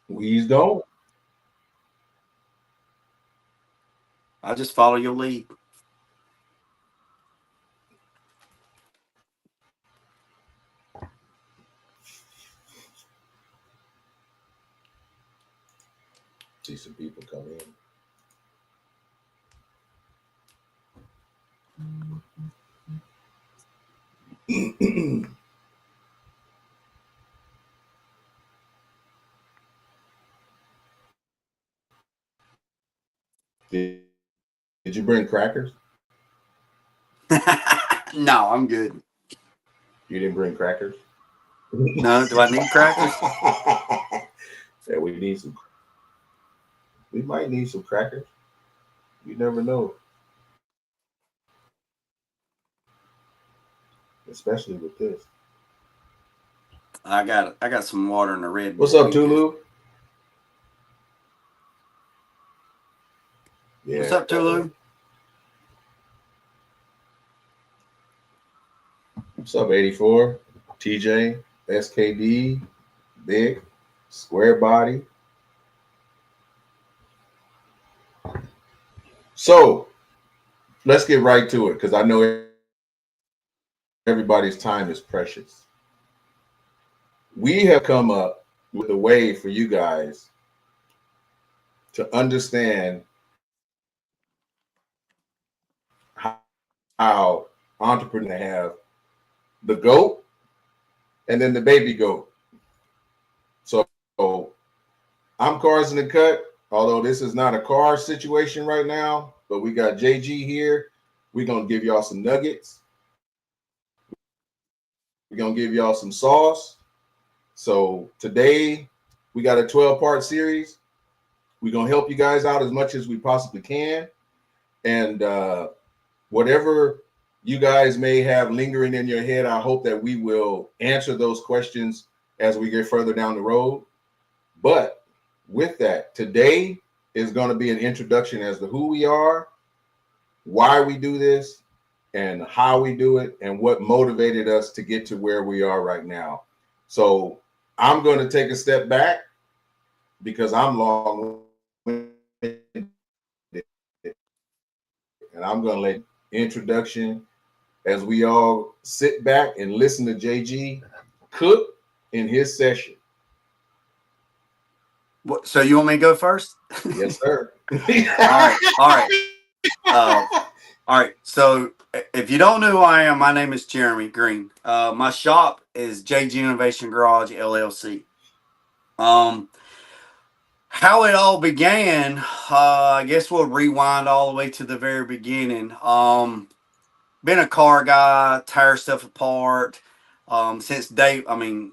We's don't. I just follow your lead. See some people come in. Did you bring crackers? No, I'm good. You didn't bring crackers? No, do I need crackers? Yeah, we need some. We might need some crackers. You never know, especially with this. I got some water in the Red What's Bull. up, We good. Tulu? What's Yeah. up, Tulu? What's up, 84? TJ, SKD, Big, Square Body. So let's get right to it because I know everybody's time is precious. We have come up with a way for you guys to understand how entrepreneurs have the goat and then the baby goat. So I'm Cars in the Cut, although this is not a car situation right now, but we got JG here. We're going to give y'all some nuggets. We're going to give y'all some sauce. So today we got a 12-part series. We're going to help you guys out as much as we possibly can. And whatever you guys may have lingering in your head, I hope that we will answer those questions as we get further down the road. But with that, today is going to be an introduction as to who we are, why we do this, and how we do it, and what motivated us to get to where we are right now. So I'm going to take a step back because I'm long-winded, and I'm going to let introduction as we all sit back and listen to JG cook in his session. What, so you want me to go first? Yes, sir. All right. All right. All right. So if you don't know who I am, my name is Jeremy Green. My shop is JG Innovation Garage LLC. How it all began, I guess we'll rewind all the way to the very beginning. Been a car guy, tear stuff apart since day. I mean,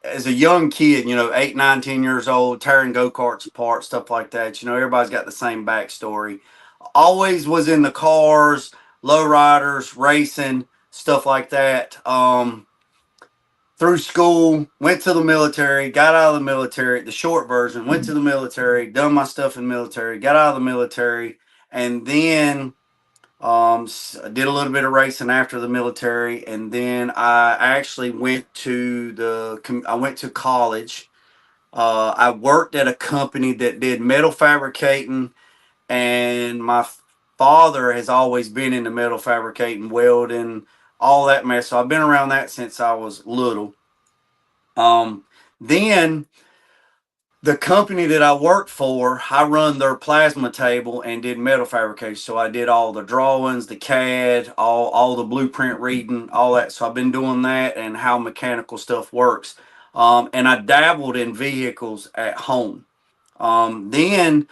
as a young kid, 8, 9, 10 years old, tearing go-karts apart, stuff like that. Everybody's got the same backstory. Always was in the cars, low riders, racing, stuff like that. Through school, went to the military, got out of the military. The short version, went to the military, done my stuff in the military, got out of the military, and then did a little bit of racing after the military, and then I actually I went to college. I worked at a company that did metal fabricating, and my father has always been into metal fabricating, welding, all that mess. So I've been around that since I was little. Then the company that I worked for, I run their plasma table and did metal fabrication. So I did all the drawings, the CAD, all the blueprint reading, all that. So I've been doing that and how mechanical stuff works. And I dabbled in vehicles at home. Then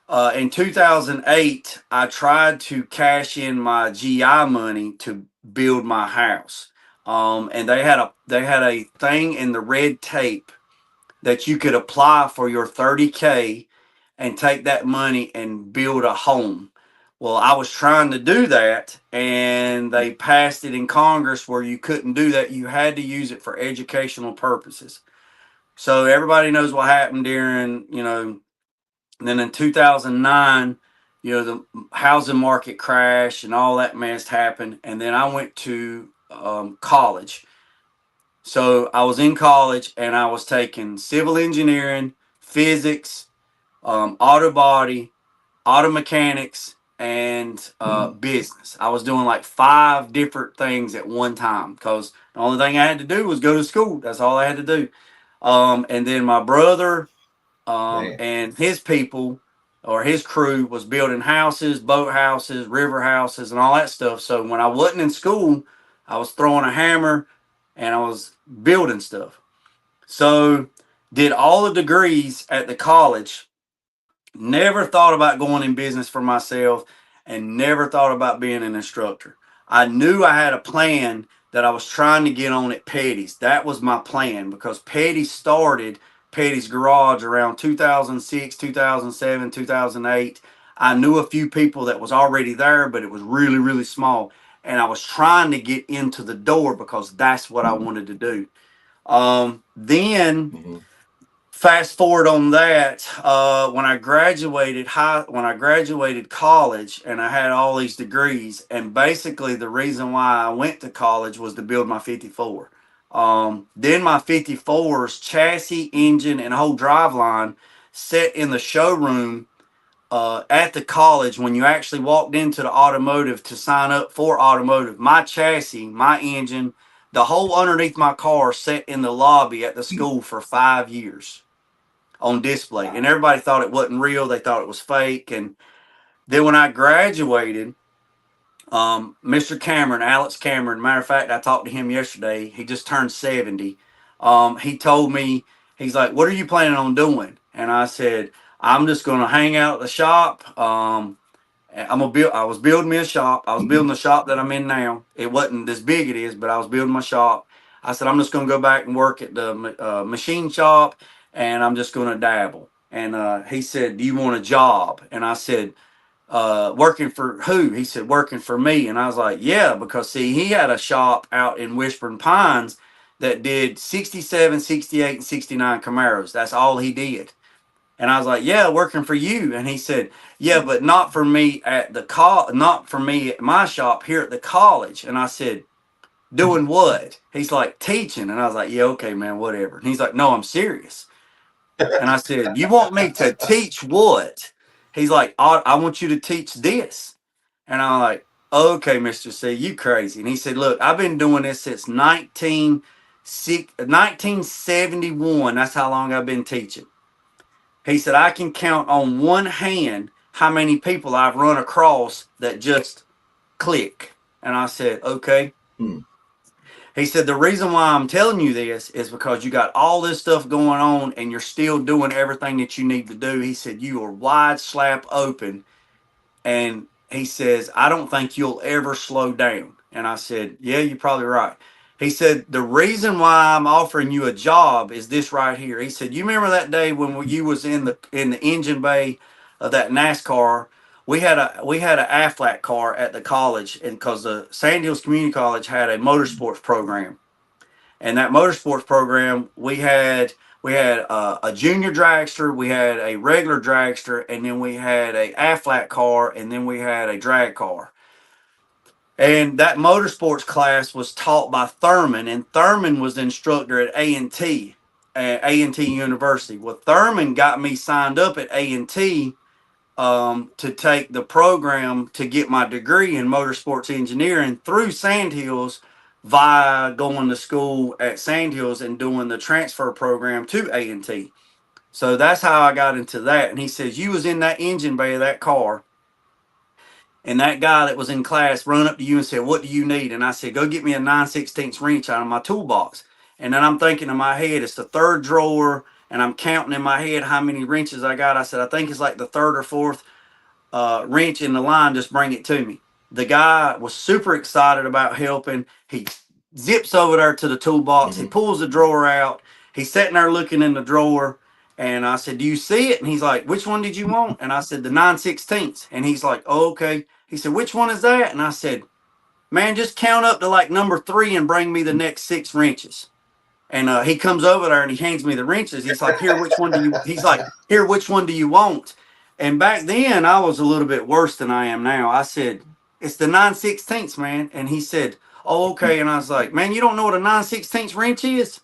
in 2008, I tried to cash in my GI money to build my house. And they had a thing in the red tape that you could apply for your 30K and take that money and build a home. Well, I was trying to do that, and they passed it in Congress where you couldn't do that. You had to use it for educational purposes. So everybody knows what happened during, and then in 2009, the housing market crashed and all that mess happened. And then I went to college. So I was in college and I was taking civil engineering, physics, auto body, auto mechanics, and business. I was doing like 5 different things at one time because the only thing I had to do was go to school. That's all I had to do. And then my brother Man. and his people or his crew was building houses, boat houses, river houses, and all that stuff. So when I wasn't in school, I was throwing a hammer and I was building stuff. So did all the degrees at the college. Never thought about going in business for myself and never thought about being an instructor. I knew I had a plan that I was trying to get on at Petty's. That was my plan because Petty started Petty's Garage around 2006, 2007, 2008. I knew a few people that was already there, but it was really, really small. And I was trying to get into the door because that's what I wanted to do. Then Mm-hmm. fast forward on that, when I graduated college and I had all these degrees, and basically the reason why I went to college was to build my 54. Then my 54's chassis, engine, and whole drive line set in the showroom at the college. When you actually walked into the automotive to sign up for automotive, my chassis, my engine, the whole underneath my car sat in the lobby at the school for 5 years on display, and Wow. everybody thought it wasn't real. They thought it was fake. And then when I graduated, Mr. Cameron, Alex Cameron, matter of fact, I talked to him yesterday. He just turned 70. He told me, he's like, "What are you planning on doing?" And I said, "I'm just going to hang out at the shop. I'm gonna build. I was building me a shop. I was building the shop that I'm in now. It wasn't as big it is, but I was building my shop. I said I'm just gonna go back and work at the machine shop, and I'm just gonna dabble." And he said, "Do you want a job?" And I said, "Working for who?" He said, "Working for me." And I was like, "Yeah," because see, he had a shop out in Whispering Pines that did 67, 68, and 69 Camaros. That's all he did. And I was like, "Yeah, working for you." And he said, "Yeah, but not for me at the not for me at my shop here at the college." And I said, "Doing what?" He's like, "Teaching." And I was like, "Yeah, okay, man, whatever." And he's like, "No, I'm serious." And I said, "You want me to teach what?" He's like, I want you to teach this." And I'm like, "Okay, Mr. C, you crazy." And he said, "Look, I've been doing this since 1971. That's how long I've been teaching." He said, "I can count on one hand how many people I've run across that just click." And I said, "Okay." Hmm. He said, "The reason why I'm telling you this is because you got all this stuff going on and you're still doing everything that you need to do." He said, "You are wide slap open." And he says, "I don't think you'll ever slow down." And I said, "Yeah, you're probably right." He said, "The reason why I'm offering you a job is this right here." He said, "You remember that day when you was in the engine bay of that NASCAR? We had a Aflac car at the college, and because the Sand Hills Community College had a motorsports program, and that motorsports program we had a junior dragster, we had a regular dragster, and then we had a Aflac car, and then we had a drag car. And that motorsports class was taught by Thurman, and Thurman was the instructor at A&T, A&T University. Well, Thurman got me signed up at A&T to take the program to get my degree in motorsports engineering through Sandhills via going to school at Sandhills and doing the transfer program to A&T. So that's how I got into that. And he says, "You was in that engine bay of that car, and that guy that was in class run up to you and said, 'What do you need?' And I said, 'Go get me a 9/16 wrench out of my toolbox.' And then I'm thinking in my head, it's the third drawer, and I'm counting in my head how many wrenches I got. I said, 'I think it's like the third or fourth wrench in the line, just bring it to me.' The guy was super excited about helping. He zips over there to the toolbox. He Mm-hmm. pulls the drawer out. He's sitting there looking in the drawer. And I said, 'Do you see it?' And he's like, 'Which one did you want?' And I said, 'The 9/16. And he's like, 'Oh, okay.' He said, 'Which one is that?' And I said, 'Man, just count up to like number 3 and bring me the next 6 wrenches.' And he comes over there and he hands me the wrenches. He's like, 'Here, which one do you?' He's like, 'Here, which one do you want?' And back then, I was a little bit worse than I am now. I said, 'It's the 9/16, man.' And he said, oh, okay. And I was like, man, you don't know what a 9/16 wrench is?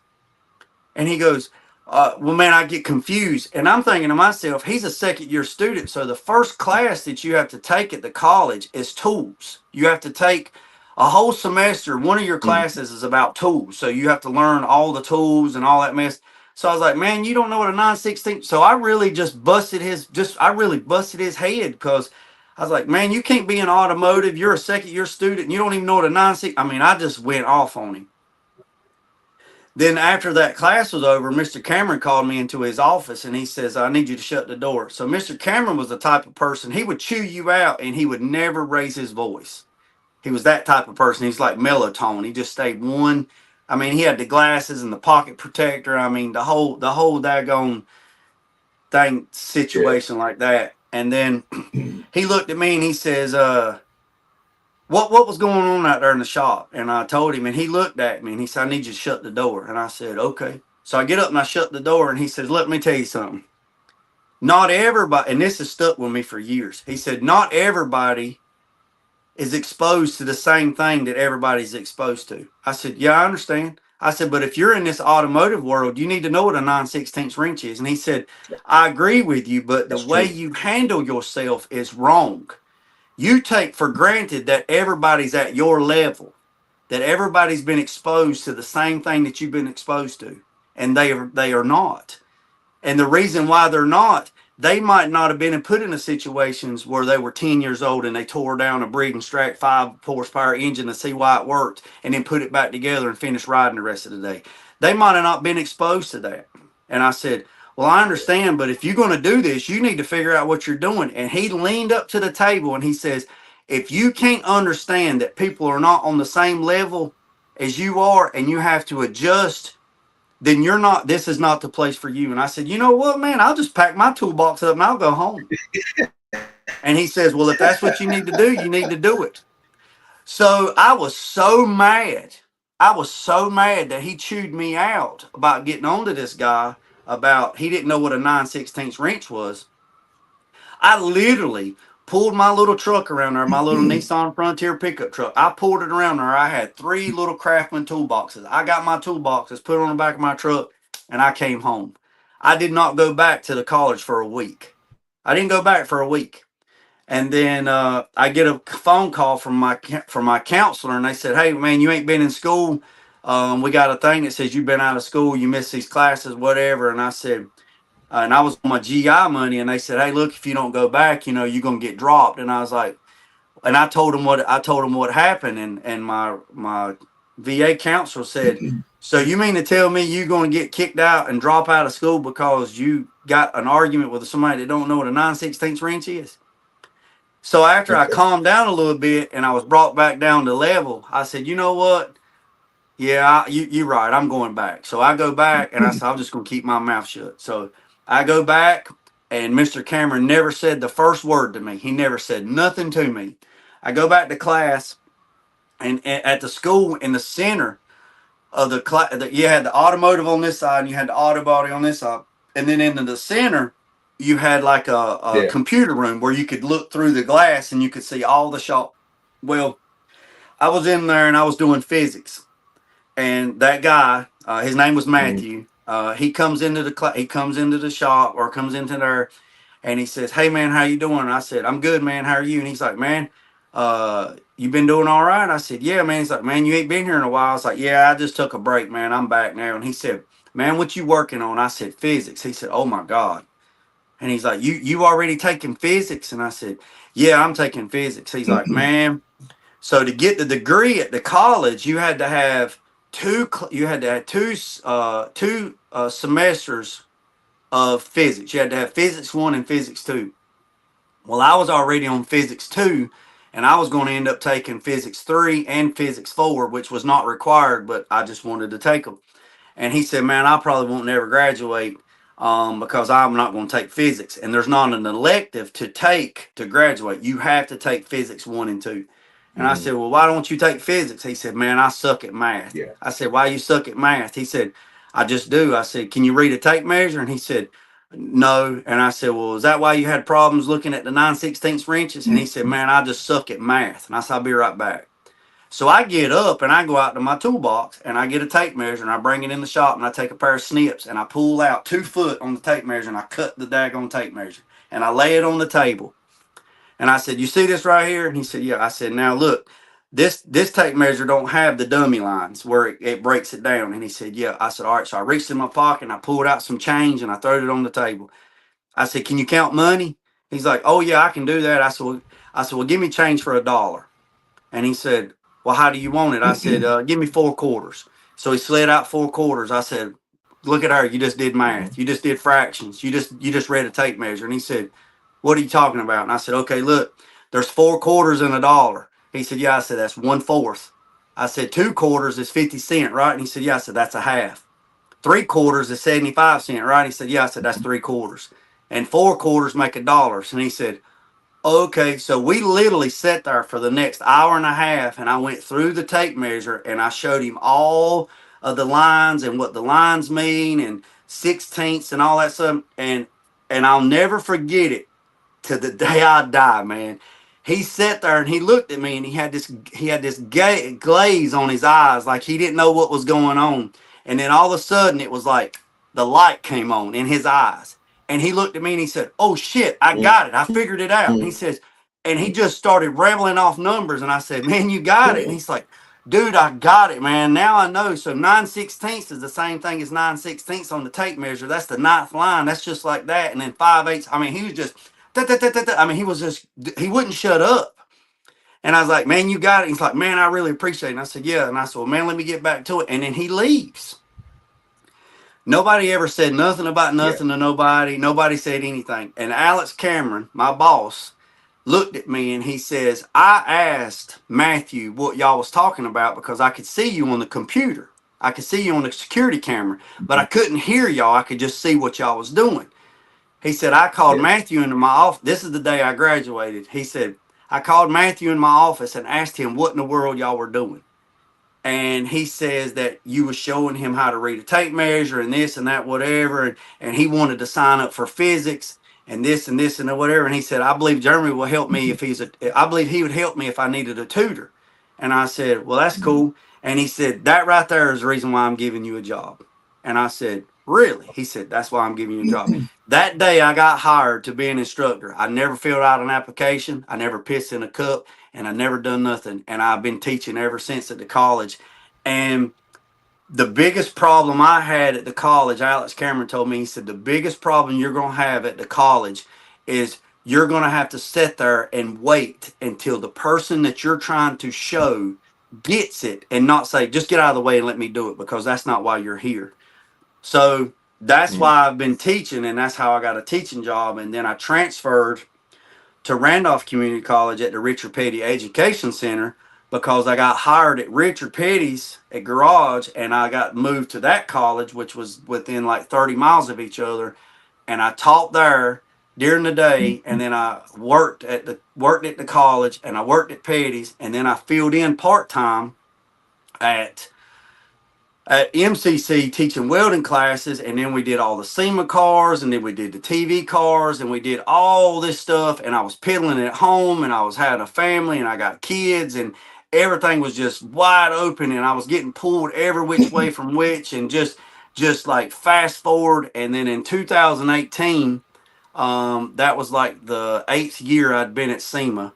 And he goes, well, man, I get confused. And I'm thinking to myself, he's a second year student. So the first class that you have to take at the college is tools. You have to take a whole semester. One of your Mm. classes is about tools. So you have to learn all the tools and all that mess. So I was like, man, you don't know what a 9/16. So I really I really busted his head because I was like, man, you can't be in automotive. You're a second year student and you don't even know what a 9/16. I mean, I just went off on him. Then after that class was over, Mr. Cameron called me into his office and he says, I need you to shut the door. So Mr. Cameron was the type of person, he would chew you out and he would never raise his voice. He was that type of person. He's like melatonin. He just stayed one. I mean, he had the glasses and the pocket protector. I mean, the whole daggone thing Yeah. situation like that. And then he looked at me and he says, what was going on out there in the shop? And I told him, and he looked at me and he said, I need you to shut the door. And I said, okay. So I get up and I shut the door and he says, let me tell you something. Not everybody, and this has stuck with me for years. He said, not everybody is exposed to the same thing that everybody's exposed to. I said, yeah, I understand. I said, but if you're in this automotive world, you need to know what a 9/16 wrench is. And he said, I agree with you, but the That's way true. you handle yourself is wrong. You take for granted that everybody's at your level, that everybody's been exposed to the same thing that you've been exposed to, and they are not. And the reason why they're not, they might not have been put into situations where they were 10 years old and they tore down a Briggs and Strat 5 horsepower engine to see why it worked and then put it back together and finish riding the rest of the day. They might have not been exposed to that. And I said, well, I understand, but if you're going to do this, you need to figure out what you're doing. And he leaned up to the table and he says, if you can't understand that people are not on the same level as you are and you have to adjust, then this is not the place for you. And I said, you know what, man, I'll just pack my toolbox up and I'll go home. And he says, well, if that's what you need to do, you need to do it. So I was so mad. I was so mad that he chewed me out about getting onto this guy about he didn't know what a 9/16 wrench was. I literally pulled my little truck around there, my little Nissan Frontier pickup truck. I pulled it around there. I had 3 little Craftsman toolboxes. I got my toolboxes, put it on the back of my truck, and I came home. I did not go back to the college for a week. I didn't go back for a week. And then I get a phone call from my counselor, and they said, "Hey, man, you ain't been in school. We got a thing that says you've been out of school. You missed these classes, whatever." And I said, and I was on my GI money, and they said, "Hey, look, if you don't go back, you're gonna get dropped." And I was like, and I told them what happened, and my VA counselor said, "So you mean to tell me you're gonna get kicked out and drop out of school because you got an argument with somebody that don't know what a 9/16 wrench is?" So after I calmed down a little bit and I was brought back down to level, I said, "You know what? Yeah, you're right. I'm going back." So I go back and I said, "I'm just going to keep my mouth shut." So I go back and Mr. Cameron never said the first word to me. He never said nothing to me. I go back to class and at the school in the center of the class, you had the automotive on this side and you had the auto body on this side. And then in the center, you had like a Yeah. computer room where you could look through the glass and you could see all the shop. Well, I was in there and I was doing physics, and that guy, his name was Mhm. Matthew. He comes into the shop or comes into there, and he says, "Hey man, how you doing?" And I said, "I'm good, man. How are you?" And he's like, "Man, you been doing all right?" I said, "Yeah, man." He's like, "Man, you ain't been here in a while." I was like, "Yeah, I just took a break, man. I'm back now." And he said, "Man, what you working on?" I said, "Physics." He said, "Oh my God." And he's like, "You already taking physics?" And I said, "Yeah, I'm taking physics." He's like, "Man, so to get the degree at the college, you had to have two semesters of physics. You had to have physics 1 and physics 2." Well, I was already on physics 2, and I was going to end up taking physics 3 and physics 4, which was not required, but I just wanted to take them. And he said, "Man, I probably won't never graduate because I'm not going to take physics. And there's not an elective to take to graduate. You have to take physics 1 and 2." And I Mhm. said, "Well, why don't you take physics?" He said, "Man, I suck at math." Yeah. I said, "Why you suck at math?" He said, "I just do." I said, "Can you read a tape measure?" And he said, "No." And I said, "Well, is that why you had problems looking at the 9/16 wrenches?" And he said, "Man, I just suck at math." And I said, "I'll be right back." So I get up and I go out to my toolbox and I get a tape measure and I bring it in the shop and I take a pair of snips and I pull out 2 foot on the tape measure and I cut the daggone tape measure and I lay it on the table. And I said, "You see this right here?" And he said, "Yeah." I said, "Now look, this tape measure don't have the dummy lines where it breaks it down." And he said, "Yeah." I said, "All right." So I reached in my pocket and I pulled out some change and I threw it on the table. I said, "Can you count money?" He's like, "Oh yeah, I can do that." I said, "Well, give me change for $1." And he said, "Well, how do you want it?" I said, "Give me 4 quarters." So he slid out 4 quarters. I said, "Look at her. You just did math. You just did fractions. You just read a tape measure." And he said, "What are you talking about?" And I said, "Okay, look, there's 4 quarters in $1." He said, "Yeah." I said, "That's 1/4." I said, "2 quarters is 50 cents, right?" And he said, "Yeah." I said, "That's a half." 3 quarters is 75 cents, right? He said, "Yeah." I said, "That's 3 quarters." And 4 quarters make $1. And he said, "Okay." So we literally sat there for the next hour and a half, and I went through the tape measure and I showed him all of the lines and what the lines mean and sixteenths and all that stuff. And I'll never forget it to the day I die, man. He sat there and he looked at me and he had this glaze on his eyes, like he didn't know what was going on. And then all of a sudden it was like the light came on in his eyes. And he looked at me and he said, "Oh shit, I got it. I figured it out." And he says, and he just started rambling off numbers. And I said, "Man, you got it." And he's like, "Dude, I got it, man. Now I know." So 9/16 is the same thing as 9/16 on the tape measure. That's the ninth line. That's just like that. And then 5/8. I mean, he was just I mean, he wouldn't shut up. And I was like, "Man, you got it." He's like, "Man, I really appreciate it." And I said, "Yeah." And I said, "Well, man, let me get back to it." And then he leaves. Nobody ever said nothing about Yeah. nothing to nobody. Nobody said anything. And Alex Cameron, my boss, looked at me and he says, "I asked Matthew what y'all was talking about because I could see you on the computer. I could see you on the security camera, but I couldn't hear y'all. I could just see what y'all was doing." He said, "I called Yes. Matthew into my office." This is the day I graduated. He said, "I called Matthew in my office and asked him what in the world y'all were doing." And he says that you was showing him how to read a tape measure and this and that, whatever. And he wanted to sign up for physics and this and whatever. And he said, "I believe Jeremy will help me I believe he would help me if I needed a tutor." And I said, "Well, that's cool." And he said, "That right there is the reason why I'm giving you a job." And I said, "Really?" He said, "That's why I'm giving you a job." That day I got hired to be an instructor. I never filled out an application. I never pissed in a cup and I never done nothing. And I've been teaching ever since at the college. And the biggest problem I had at the college, Alex Cameron told me, he said, "The biggest problem you're going to have at the college is you're going to have to sit there and wait until the person that you're trying to show gets it and not say, 'Just get out of the way and let me do it,' because that's not why you're here." So that's why I've been teaching, and that's how I got a teaching job. And then I transferred to Randolph Community College at the Richard Petty Education Center because I got hired at Richard Petty's at Garage, and I got moved to that college, which was within like 30 miles of each other. And I taught there during the day, and then I worked at the college, and I worked at Petty's, and then I filled in part time at MCC teaching welding classes. And then we did all the SEMA cars, and then we did the TV cars, and we did all this stuff. And I was piddling at home, and I was having a family, and I got kids, and everything was just wide open, and I was getting pulled every which way from which, and just like fast forward. And then in 2018, that was like the 8th year I'd been at SEMA,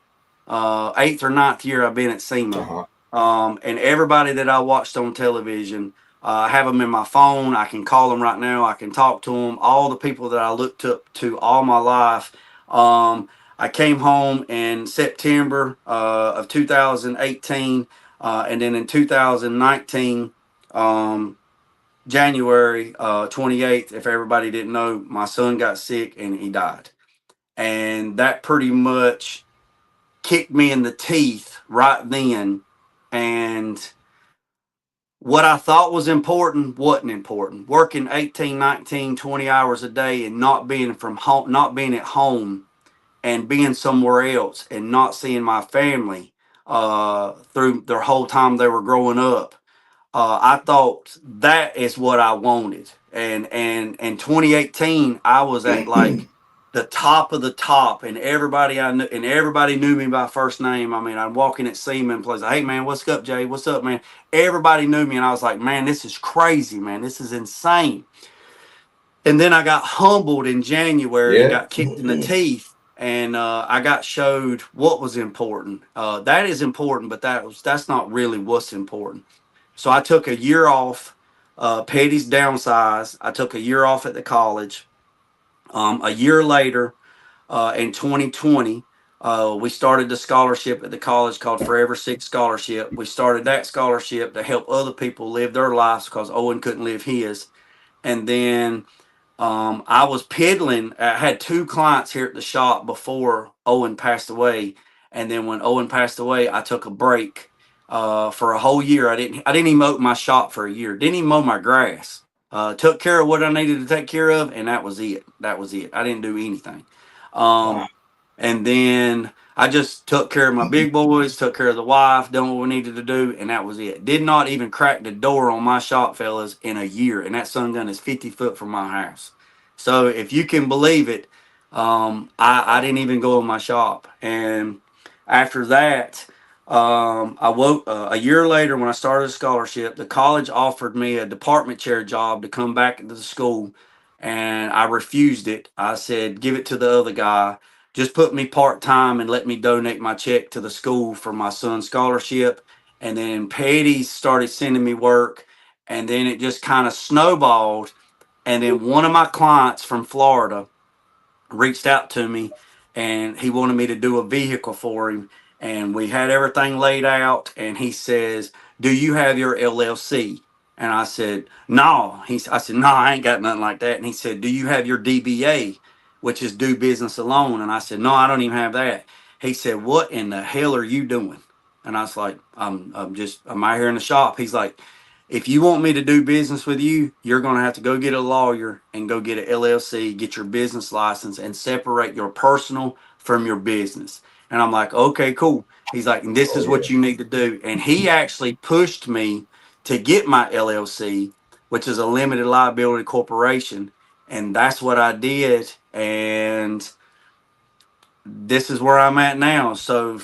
8th or 9th year I've been at SEMA. And everybody that I watched on television, I have them in my phone. I can call them right now. I can talk to them. All the people that I looked up to all my life. I came home in September of 2018. And then in 2019, January 28th, if everybody didn't know, my son got sick and he died. And that pretty much kicked me in the teeth right then. And what I thought was important wasn't important. Working 18, 19, 20 hours a day and not being from home, not being at home and being somewhere else and not seeing my family through their whole time they were growing up. I thought that is what I wanted. And in 2018, I was at like the top of the top, and everybody I knew, and everybody knew me by first name. I mean, I'd walk in at Seaman place, hey man, what's up, Jay? What's up, man? Everybody knew me, and I was like, man, this is crazy, man. This is insane. And then I got humbled in January and Yeah. got kicked in the teeth, and I got showed what was important. That is important, but that's not really what's important. So I took a year off. Petty's downsized. I took a year off at the college. A year later, in 2020, we started the scholarship at the college called Forever Six Scholarship. We started that scholarship to help other people live their lives because Owen couldn't live his. And then I was peddling. I had two clients here at the shop before Owen passed away, and then when Owen passed away, I took a break for a whole year. I didn't even open my shop for a year. Didn't even mow my grass. Took care of what I needed to take care of, and that was it. That was it. I didn't do anything. Wow. And then I just took care of my big boys, took care of the wife, done what we needed to do, and that was it. Did not even crack the door on my shop, fellas, in a year. And that sun gun is 50 foot from my house. So if you can believe it, I didn't even go in my shop. And after that, I woke a year later when I started a scholarship. The college offered me a department chair job to come back into the school, and I refused it. I said, give it to the other guy, just put me part time and let me donate my check to the school for my son's scholarship. And then Petty started sending me work, and then it just kind of snowballed. And then one of my clients from Florida reached out to me, and he wanted me to do a vehicle for him. And we had everything laid out, and he says, do you have your LLC? And I said, no. I said, no, I ain't got nothing like that. And he said, do you have your DBA, which is do business alone? And I said, no, I don't even have that. He said, what in the hell are you doing? And I was like, I'm out here in the shop. He's like, if you want me to do business with you, you're going to have to go get a lawyer and go get an LLC, get your business license, and separate your personal from your business. And I'm like, okay, cool. He's like, and this Oh is yeah. what you need to do. And he actually pushed me to get my LLC, which is a limited liability corporation. And that's what I did. And this is where I'm at now. So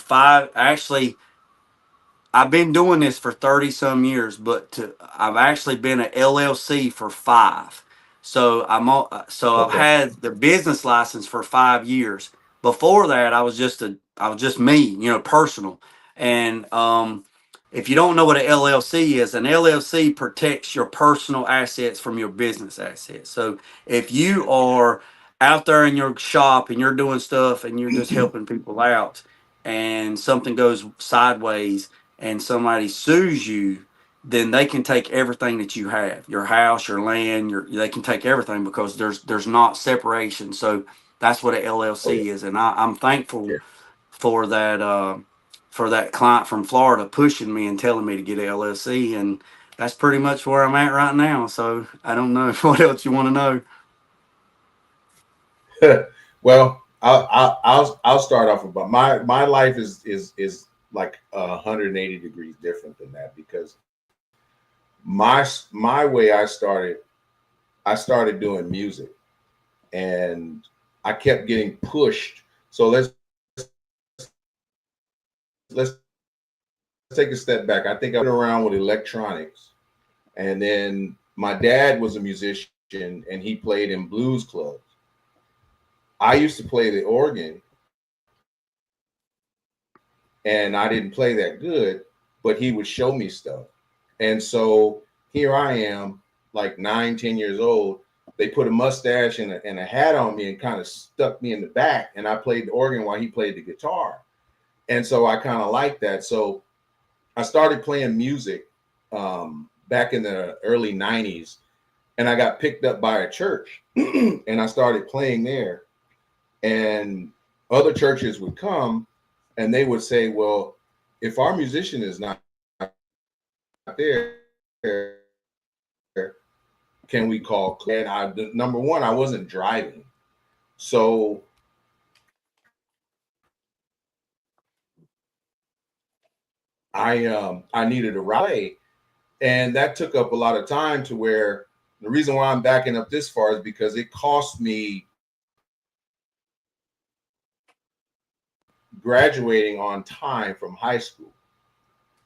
I've been doing this for 30 some years, but I've actually been an LLC for 5. So I've Okay. had the business license for 5 years. Before that, I was just me, personal. And if you don't know what an LLC is, an LLC protects your personal assets from your business assets. So if you are out there in your shop and you're doing stuff and you're just helping people out and something goes sideways and somebody sues you, then they can take everything that you have, your house, your land, they can take everything because there's not separation. So that's what an Oh yeah. LLC is. And I'm Yeah. thankful for that client from Florida pushing me and telling me to get an LLC. And that's pretty much where I'm at right now. So I don't know what else you want to know. Well, I'll start off about my life is like 180 degrees different than that because my way I started doing music and I kept getting pushed. So let's take a step back. I think I've been around with electronics, and then my dad was a musician and he played in blues clubs. I used to play the organ and I didn't play that good, but he would show me stuff. And so here I am, like 9, 10 years old. They put a mustache and a hat on me and kind of stuck me in the back. And I played the organ while he played the guitar. And so I kind of liked that. So I started playing music back in the early 90s. And I got picked up by a church and I started playing there. And other churches would come and they would say, well, if our musician is not there, can we call? And number one, I wasn't driving. So I needed a ride. And that took up a lot of time to where the reason why I'm backing up this far is because it cost me graduating on time from high school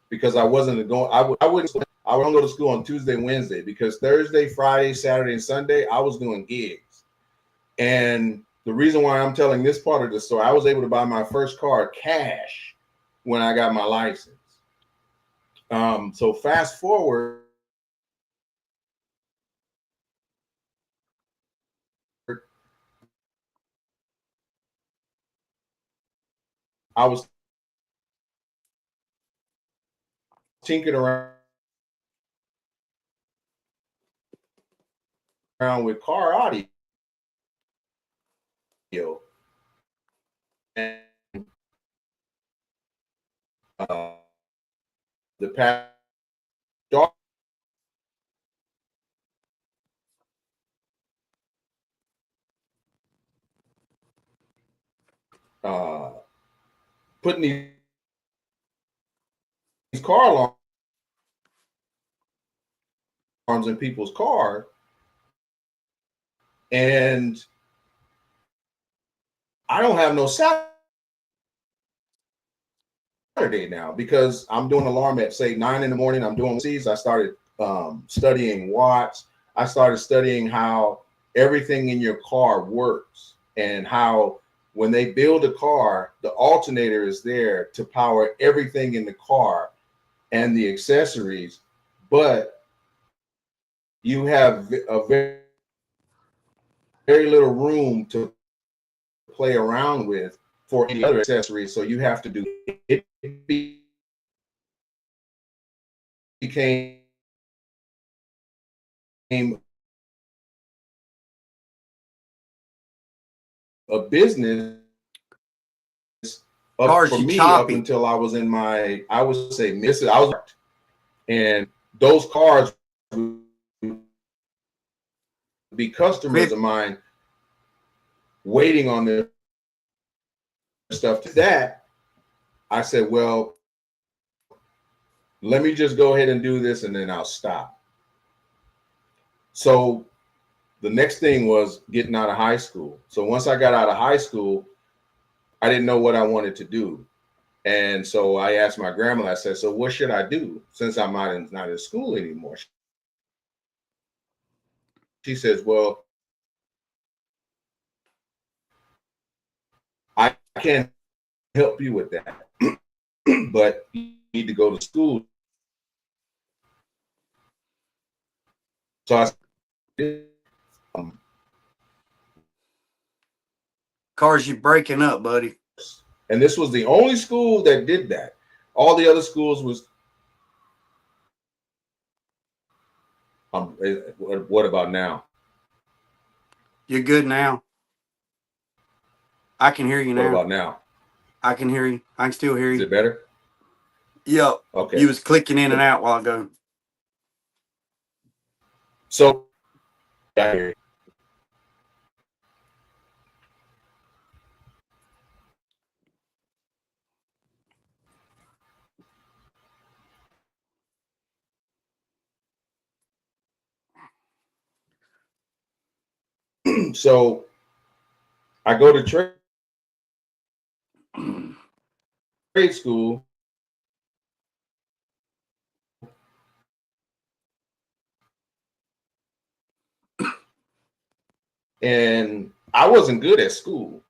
because I wasn't going. I wouldn't go to school on Tuesday, Wednesday because Thursday, Friday, Saturday, and Sunday I was doing gigs. And the reason why I'm telling this part of the story, I was able to buy my first car cash when I got my license. So fast forward, I was tinkering around with car audio, and uh, the past uh, putting these car alarms in people's car, and I don't have no Saturday now because I'm doing alarm at say 9 in the morning. I'm doing C's. I started studying watts. I started studying how everything in your car works and how when they build a car, the alternator is there to power everything in the car and the accessories, but you have a very little room to play around with for any other accessories. So you have to do it. Became a business up for me up until I was in my, I would say, and those cars would be customers of mine waiting on their stuff. To that, I said, well, let me just go ahead and do this and then I'll stop. So the next thing was getting out of high school. So once I got out of high school, I didn't know what I wanted to do. And so I asked my grandma, I said, so what should I do since I'm not in school anymore? She says, well, I can't help you with that, but you need to go to school. So I said, Cars, you breaking up, buddy. and this was the only school that did that. All the other schools was, what about now? You're good now. I can hear you now. What about now? I can hear you. I can still hear you. Is it better? Yep. Okay. You was clicking in and out a while ago. So I hear you. So I go to trade school, and I wasn't good at school.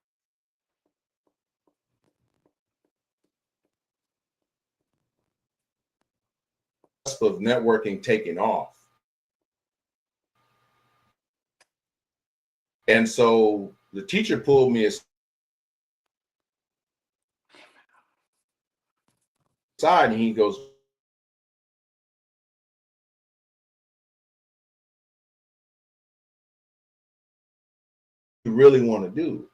Of networking taking off. And so the teacher pulled me aside and he goes, you really want to do?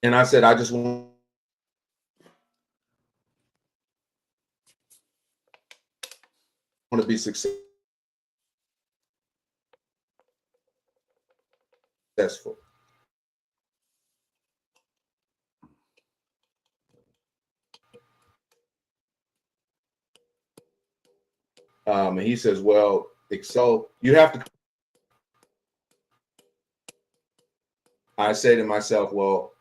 And I said, I just want to be successful. And he says, well, Excel, you have to. I say to myself, well,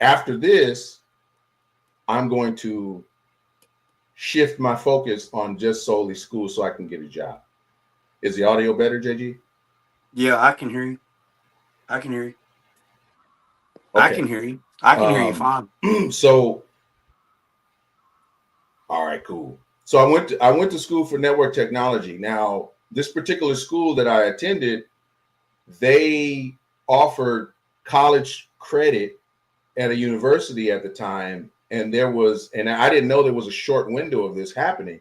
after this, I'm going to shift my focus on just solely school so I can get a job. Is the audio better, JG? Yeah, I can hear you. I can hear you. I Okay. can hear you. I can hear you fine. So, all right, cool. So I went to school for network technology. Now, this particular school that I attended, they offered college credit at a university at the time, and I didn't know there was a short window of this happening.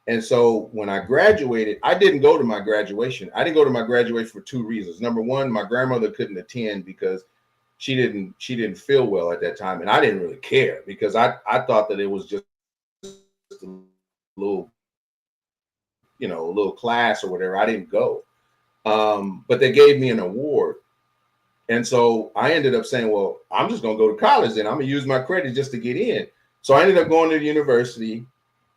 And so when I graduated, I didn't go to my graduation. I didn't go to my graduation for two reasons. Number one, my grandmother couldn't attend because she didn't feel well at that time, and I didn't really care because I thought that it was just a little, a little class or whatever. I didn't go. But they gave me an award. And so I ended up saying, well, I'm just going to go to college then. I'm going to use my credit just to get in. So I ended up going to the university.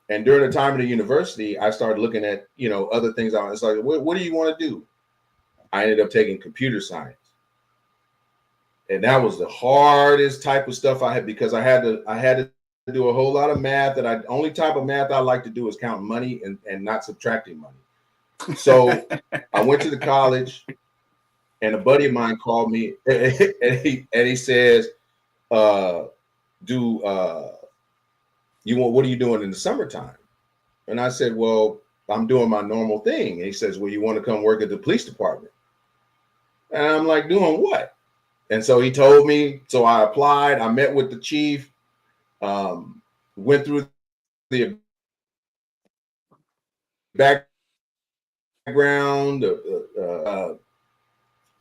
And during the time of the university, I started looking at, other things. I was like, what do you want to do? I ended up taking computer science. And that was the hardest type of stuff I had because I had to do a whole lot of math. And only type of math I like to do is count money and not subtracting money. So I went to the college. And a buddy of mine called me and he says, what are you doing in the summertime? And I said, well, I'm doing my normal thing. And he says, well, you want to come work at the police department? And I'm like, doing what? And so he told me, so I applied, I met with the chief, went through the background,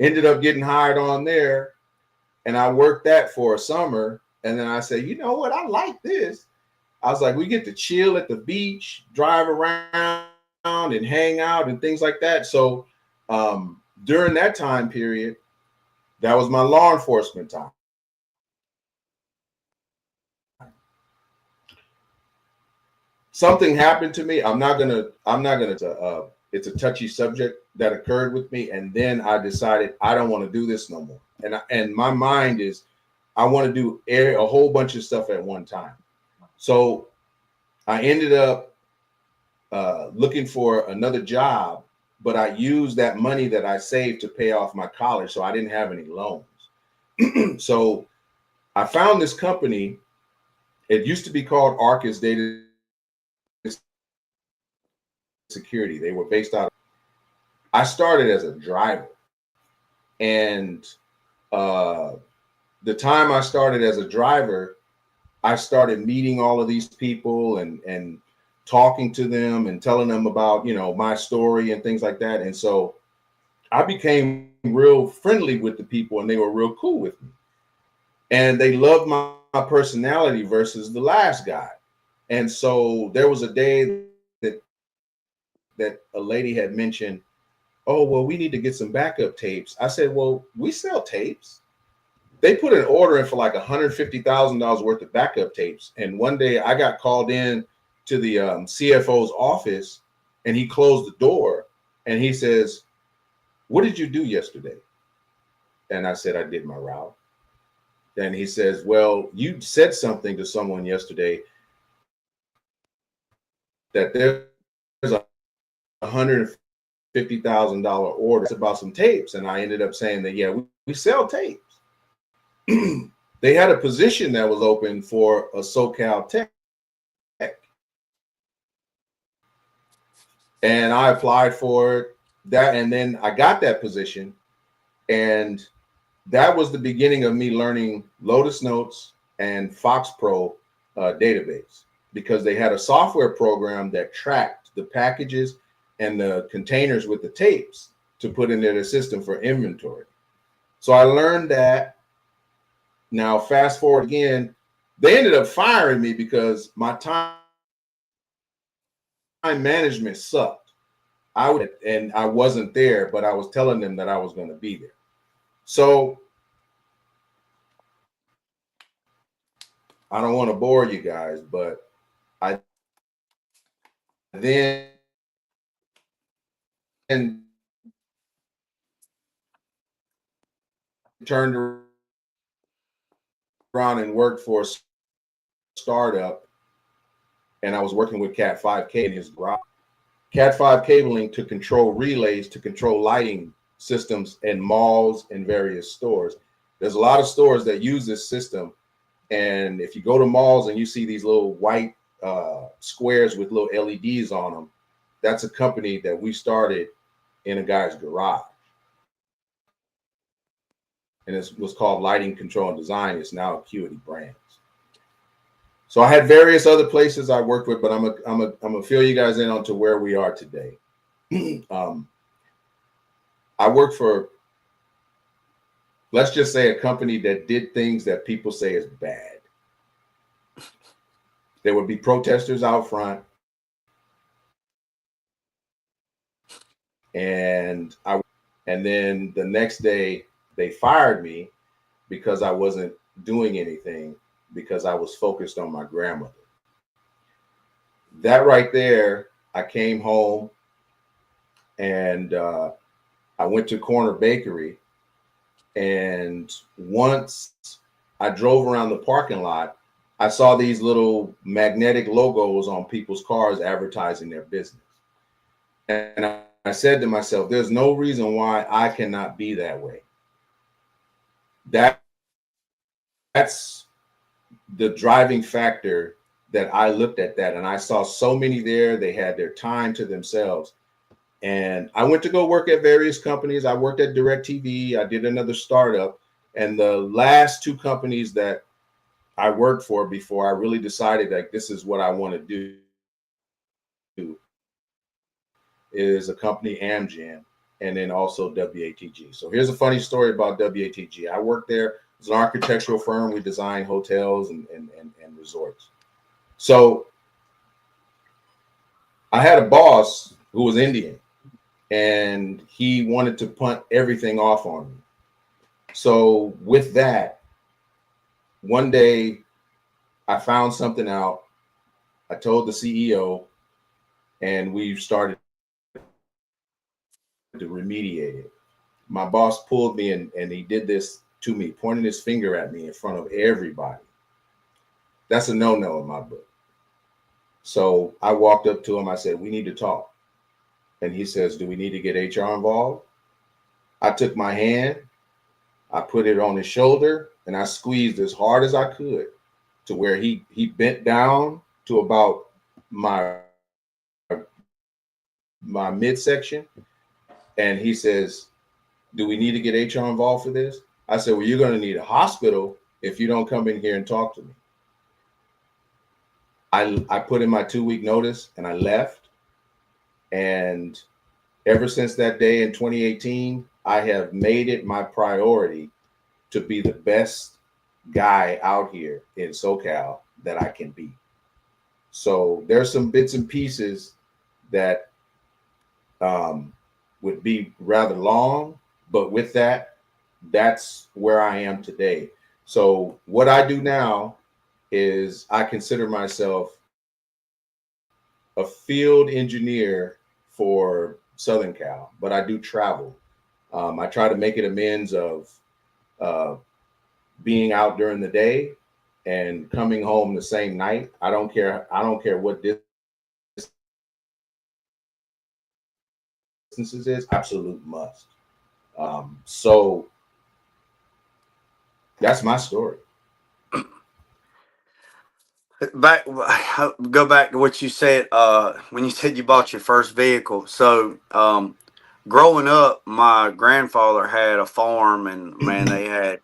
ended up getting hired on there. And I worked that for a summer. And then I said, you know what? I like this. I was like, we get to chill at the beach, drive around and hang out and things like that. So during that time period, that was my law enforcement time. Something happened to me. It's a touchy subject that occurred with me. And then I decided I don't want to do this no more. And my mind is, I want to do a whole bunch of stuff at one time. So I ended up looking for another job, but I used that money that I saved to pay off my college. So I didn't have any loans. So I found this company. It used to be called Arcus Data Security. They were based out of, I started as a driver. And the time I started as a driver, I started meeting all of these people and talking to them and telling them about, my story and things like that. And so I became real friendly with the people and they were real cool with me. And they loved my personality versus the last guy. And so there was a day that a lady had mentioned, oh, well, we need to get some backup tapes. I said, well, we sell tapes. They put an order in for like $150,000 worth of backup tapes. And one day I got called in to the CFO's office and he closed the door and he says, what did you do yesterday? And I said, I did my route. Then he says, well, you said something to someone yesterday that there's a $150,000 order. It's about some tapes. And I ended up saying that, yeah, we sell tapes. They had a position that was open for a SoCal Tech. And I applied for that. And then I got that position. And that was the beginning of me learning Lotus Notes and Fox Pro database, because they had a software program that tracked the packages and the containers with the tapes to put in their system for inventory. So I learned that. Now, fast forward again, they ended up firing me because my time management sucked. I wasn't there, but I was telling them that I was going to be there. So I don't want to bore you guys, but I then turned around and worked for a startup, and I was working with Cat 5K in his garage. Cat 5 cabling to control relays to control lighting systems in malls and various stores. There's a lot of stores that use this system, and if you go to malls and you see these little white squares with little LEDs on them, that's a company that we started in a guy's garage, and it was called Lighting Control and Design. It's now Acuity Brands. So I had various other places I worked with, but I'm gonna fill you guys in onto where we are today. I worked for, let's just say, a company that did things that people say is bad. There would be protesters out front, and then the next day they fired me because I wasn't doing anything, because I was focused on my grandmother. That right there, I came home and I went to Corner Bakery, and once I drove around the parking lot, I saw these little magnetic logos on people's cars advertising their business. And I said to myself, there's no reason why I cannot be that way. That's the driving factor that I looked at that, and I saw so many there. They had their time to themselves. And I went to go work at various companies. I worked at DirecTV. I did another startup. And the last two companies that I worked for before I really decided like this is what I want to do is a company, Amgen, and then also WATG. So here's a funny story about WATG. I worked there. It's an architectural firm. We design hotels and resorts. So I had a boss who was Indian, and he wanted to punt everything off on me. So with that, one day I found something out. I told the CEO, and we started to remediate it. My boss pulled me and he did this to me, pointing his finger at me in front of everybody. That's a no-no in my book. So I walked up to him. I said, we need to talk. And he says, do we need to get HR involved? I took my hand, I put it on his shoulder, and I squeezed as hard as I could to where he bent down to about my midsection. And he says, do we need to get HR involved for this? I said, well, you're going to need a hospital if you don't come in here and talk to me. I put in my 2-week notice and I left. And ever since that day in 2018, I have made it my priority to be the best guy out here in SoCal that I can be. So there's some bits and pieces that would be rather long, but with that, that's where I am today. So what I do now is I consider myself a field engineer for Southern Cal, but I do travel. I try to make it amends of being out during the day and coming home the same night. I don't care what distances is, absolute must. So that's my story. Go back to what you said when you said you bought your first vehicle. So growing up, my grandfather had a farm, and man, they had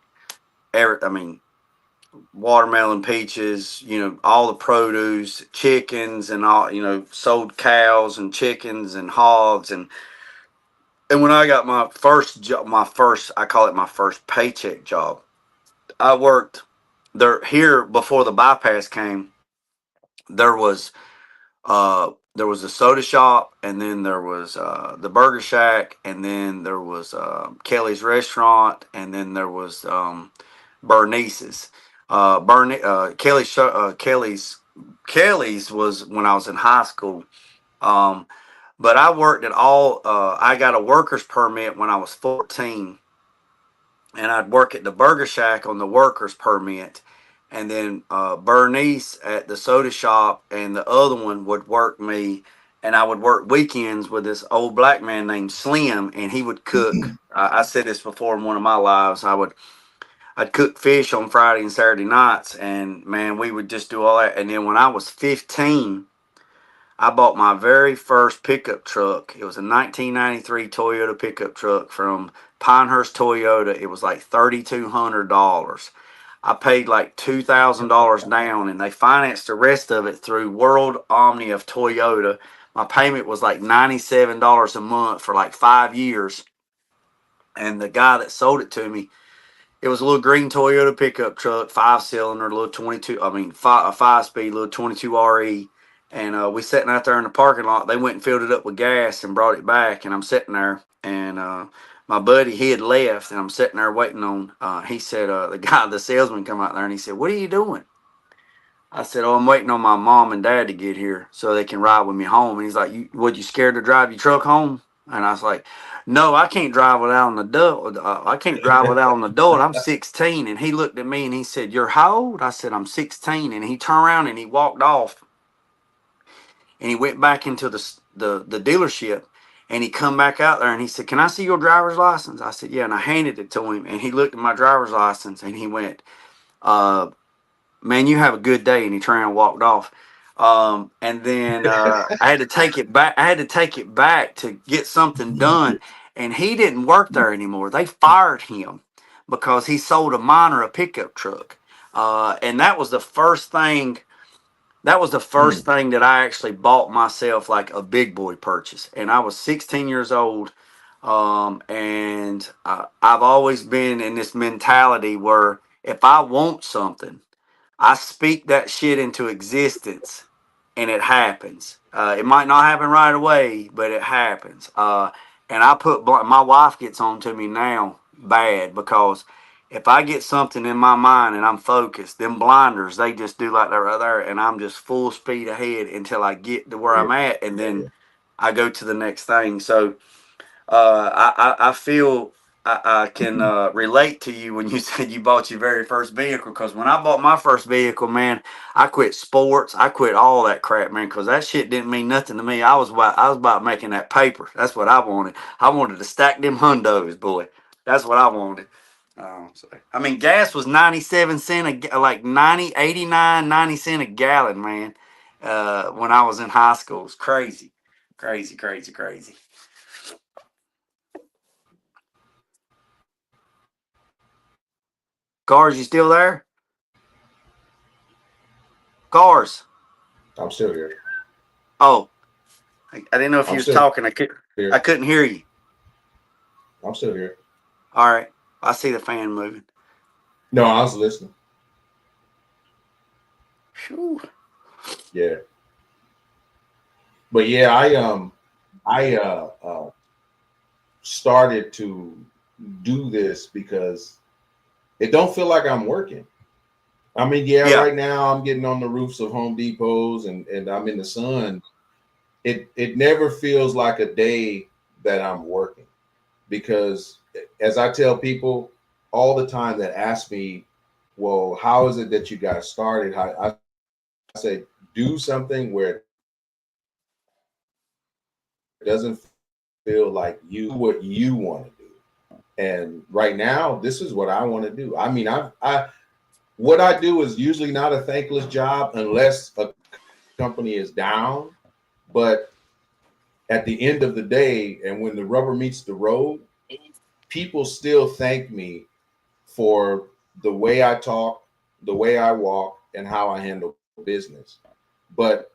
watermelon, peaches, all the produce, chickens, and all, sold cows and chickens and hogs. And when I got my first job, I call it my first paycheck job, I worked here before the bypass came. There was a soda shop, and then there was the Burger Shack, and then there was Kelly's Restaurant, and then there was Bernice's. Kelly's was when I was in high school. But I worked at all. I got a worker's permit when I was 14, and I'd work at the Burger Shack on the worker's permit. and then Bernice at the soda shop, and the other one would work me, and I would work weekends with this old black man named Slim, and he would cook. I said this before in one of my lives. I'd cook fish on Friday and Saturday nights, and man, we would just do all that. And then when I was 15, I bought my very first pickup truck. It was a 1993 Toyota pickup truck from Pinehurst Toyota. It was like $3,200. I paid like $2,000 down, and they financed the rest of it through World Omni of Toyota. My payment was like $97 a month for like 5 years. And the guy that sold it to me, it was a little green Toyota pickup truck, 5-cylinder, little 22. I mean, a 5-speed, little 22 RE. And we sitting out there in the parking lot. They went and filled it up with gas and brought it back. And I'm sitting there, and my buddy, he had left, and I'm sitting there waiting on. He said, the guy, the salesman, come out there, and he said, "What are you doing?" I said, "Oh, I'm waiting on my mom and dad to get here so they can ride with me home." And he's like, "You scared to drive your truck home?" And I was like, "No, I can't drive without an adult. I can't drive without an adult. I'm 16." And he looked at me and he said, "You're how old?" I said, "I'm 16." And he turned around and he walked off, and he went back into the dealership, and he come back out there and he said, "Can I see your driver's license?" I said, "Yeah." And I handed it to him, and he looked at my driver's license and he went, "Man, you have a good day." And he turned and walked off. And then I had to take it back. I had to take it back to get something done. And he didn't work there anymore. They fired him because he sold a miner a pickup truck. And that was the first thing. That was the first thing that I actually bought myself, like a big boy purchase. And I was 16 years old. And I've always been in this mentality where if I want something, I speak that shit into existence, and it happens. It might not happen right away, but it happens. And I put my wife gets on to me now bad because if I get something in my mind and I'm focused, them blinders, they just do like that right there, and I'm just full speed ahead until I get to where Yeah. I'm at, and then I go to the next thing. So I feel I can relate to you when you said you bought your very first vehicle, because when I bought my first vehicle, man, I quit sports. I quit all that crap, man, because that shit didn't mean nothing to me. I was about making that paper. That's what I wanted. I wanted to stack them hundos, boy. That's what I wanted. So, I mean, gas was 97 cent like 90, 89, 90 cent a gallon, man. When I was in high school, it was crazy, crazy, crazy, crazy. Cars, you still there? Cars. I'm still here. Oh, I didn't know if I'm you was still talking. here. I couldn't hear you. I'm still here. All right. I see the fan moving. No, I was listening. Whew. Yeah. But yeah, I started to do this because it don't feel like I'm working. I mean, yeah, Yeah. right now I'm getting on the roofs of Home Depots and I'm in the sun. It never feels like a day that I'm working, because as I tell people all the time that ask me, well, how is it that you got started? I say, do something where it doesn't feel like you what you want to do. And right now, this is what I want to do. I mean, I what I do is usually not a thankless job unless a company is down. But at the end of the day, and when the rubber meets the road, people still thank me for the way I talk, the way I walk, and how I handle business. But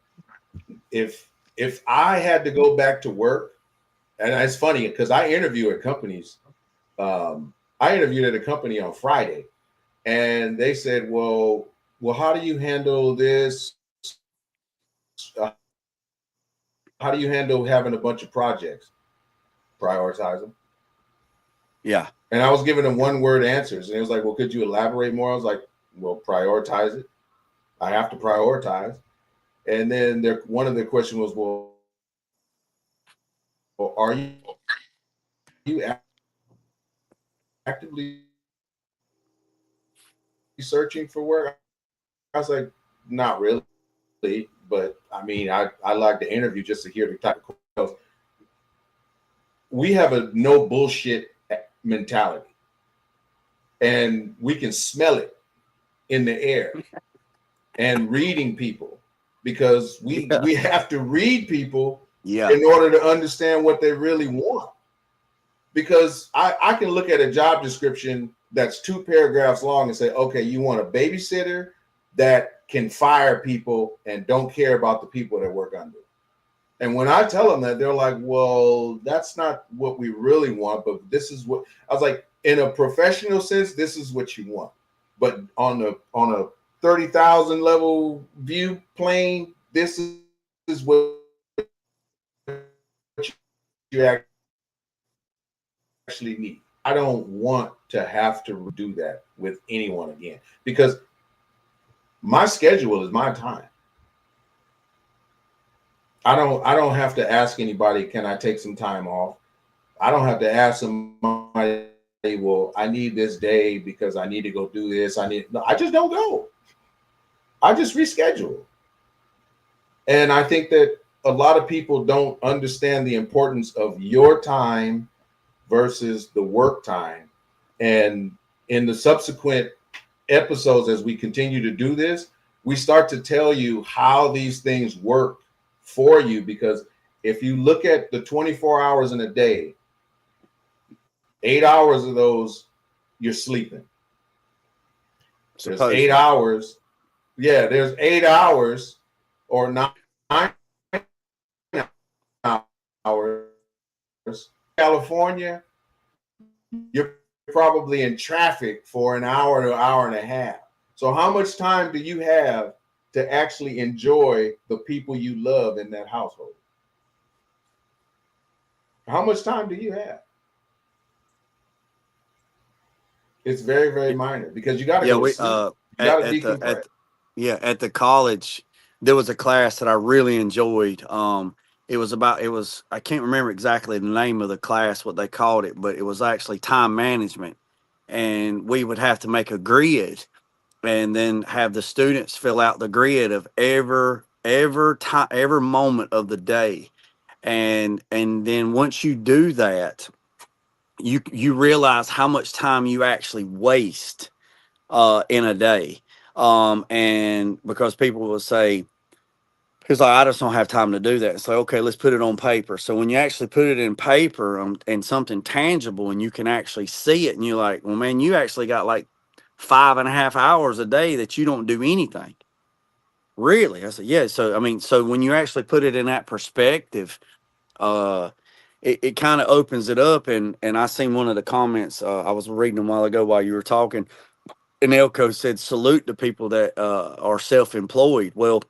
if I had to go back to work, and it's funny because I interview at companies. I interviewed at a company on Friday, and they said, well, how do you handle this? Uh, how do you handle having a bunch of projects? Prioritize them. Yeah. And I was giving them one word answers, and it was like, well, could you elaborate more? I was like, well, prioritize it. I have to prioritize. And then one of the questions was, well, are you actively searching for work? I was like, not really, but I mean, I like the interview just to hear the type of questions. We have a no bullshit mentality, and we can smell it in the air and reading people, because Yeah. we have to read people Yeah. in order to understand what they really want. Because I can look at a job description that's 2 paragraphs long and say, okay, you want a babysitter that can fire people and don't care about the people that work under. And when I tell them that, they're like, well, that's not what we really want, but this is what I was like, in a professional sense, this is what you want. But on a 30,000 level view plane, this is what you actually need. I don't want to have to redo that with anyone again, because my schedule is my time. I don't have to ask anybody, can I take some time off? I don't have to ask somebody, well, I need this day because I need to go do this. No, I just don't go. I just reschedule. And I think that a lot of people don't understand the importance of your time versus the work time. And in the subsequent episodes, as we continue to do this, we start to tell you how these things work for you. Because if you look at the 24 hours in a day, 8 hours of those you're sleeping. There's eight Supposedly. hours. Yeah, there's 8 hours or 9 hours. California, you're probably in traffic for an hour to an hour and a half. So how much time do you have to actually enjoy the people you love in that household? How much time do you have? It's very, very minor, because you got to Yeah, go to we sleep. You got at to at the decompress. at yeah, at the college there was a class that I really enjoyed. It was I can't remember exactly the name of the class, what they called it, but it was actually time management. And we would have to make a grid and then have the students fill out the grid of every time, every moment of the day. And then once you do that, you realize how much time you actually waste in a day. And because people will say, because like, I just don't have time to do that. It's like, okay, let's put it on paper. So when you actually put it in paper and something tangible and you can actually see it, and you're like, well, man, you actually got like 5.5 hours a day that you don't do anything. Really? I said, yeah. So, I mean, so when you actually put it in that perspective, uh, it kind of opens it up. And I seen one of the comments, I was reading a while ago while you were talking, and Elko said, salute to people that are self-employed. Well,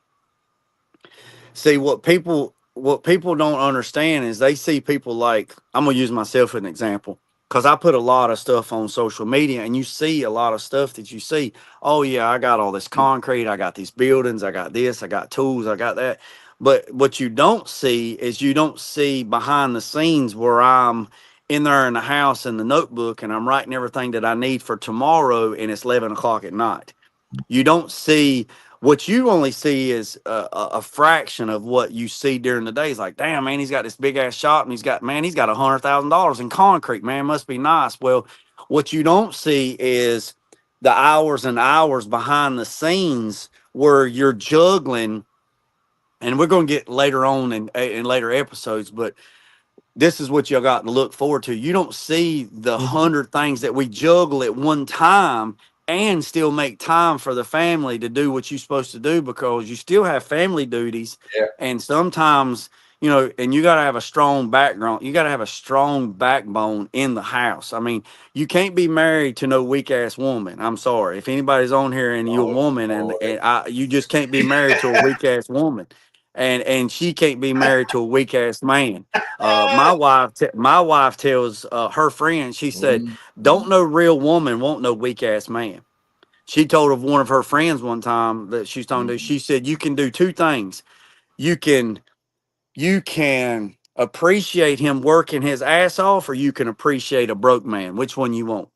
see what people don't understand is they see people like, I'm gonna use myself as an example, because I put a lot of stuff on social media, and you see a lot of stuff that you see. Oh yeah, I got all this concrete, I got these buildings, I got this, I got tools, I got that. But what you don't see is you don't see behind the scenes where I'm in there in the house in the notebook and I'm writing everything that I need for tomorrow, and it's 11 o'clock at night. You don't see, what you only see is a fraction of what you see during the day. It's like, damn, man, he's got this big ass shop, and he's got $100,000 in concrete, man, must be nice. Well, what you don't see is the hours and hours behind the scenes where you're juggling. And we're going to get later on in later episodes, but this is what y'all got to look forward to. You don't see the Mhm. 100 things that we juggle at one time and still make time for the family to do what you're supposed to do, because you still have family duties. Yeah. And sometimes, and you got to have a strong background. You got to have a strong backbone in the house. I mean, you can't be married to no weak ass woman. I'm sorry. If anybody's on here and you're a Oh, woman, you just can't be married to a weak ass woman. And she can't be married to a weak ass man. My wife tells her friend, she said, Mhm. "Don't no real woman want no weak ass man." She told of one of her friends one time that she's talking to. Mhm. She said, "You can do two things. You can appreciate him working his ass off, or you can appreciate a broke man. Which one you want?"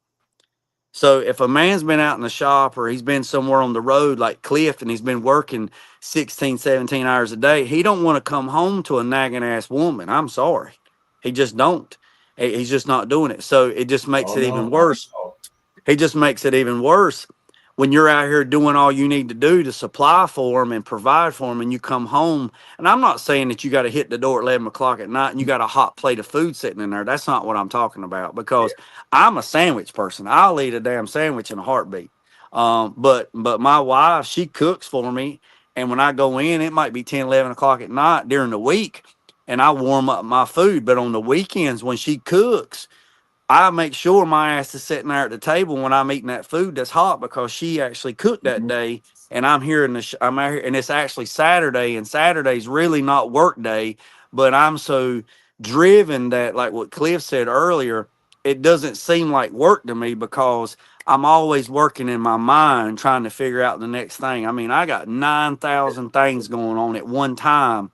So if a man's been out in the shop or he's been somewhere on the road like Cliff and he's been working 16, 17 hours a day, he don't want to come home to a nagging ass woman. I'm sorry. He just don't. He's just not doing it. So it just makes Oh it no, even not at worse. all. He just makes it even worse when you're out here doing all you need to do to supply for them and provide for them, and you come home. And I'm not saying that you got to hit the door at 11 o'clock at night and you got a hot plate of food sitting in there. That's not what I'm talking about, because I'm a sandwich person. I'll eat a damn sandwich in a heartbeat. But my wife, she cooks for me. And when I go in, it might be 10, 11 o'clock at night during the week, and I warm up my food. But on the weekends, when she cooks, I make sure my ass is sitting there at the table when I'm eating that food that's hot, because she actually cooked that Mhm. day. And I'm here in the, I'm out here, and it's actually Saturday, and Saturday's really not work day. But I'm so driven that, like what Cliff said earlier, it doesn't seem like work to me, because I'm always working in my mind trying to figure out the next thing. I mean, I got 9,000 things going on at one time,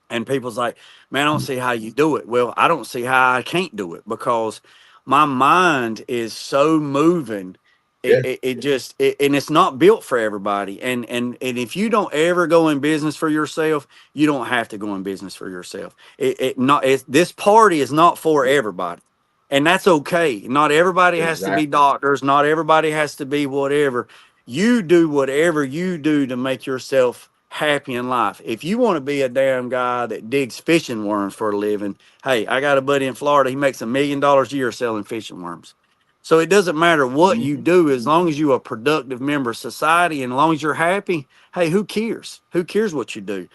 and people's like, man, I don't see how you do it. Well, I don't see how I can't do it, because my mind is so moving. Yeah, And it's not built for everybody. And if you don't ever go in business for yourself, you don't have to go in business for yourself. This party is not for everybody. And that's okay. Not everybody has to be exactly. doctors. Not everybody has to be whatever. You do whatever you do to make yourself happy in life. If you want to be a damn guy that digs fishing worms for a living, hey, I got a buddy in Florida. He makes $1 million a year selling fishing worms. So it doesn't matter what you Mhm. do, as long as you're a productive member of society and as long as you're happy. Hey, who cares? Who cares what you do?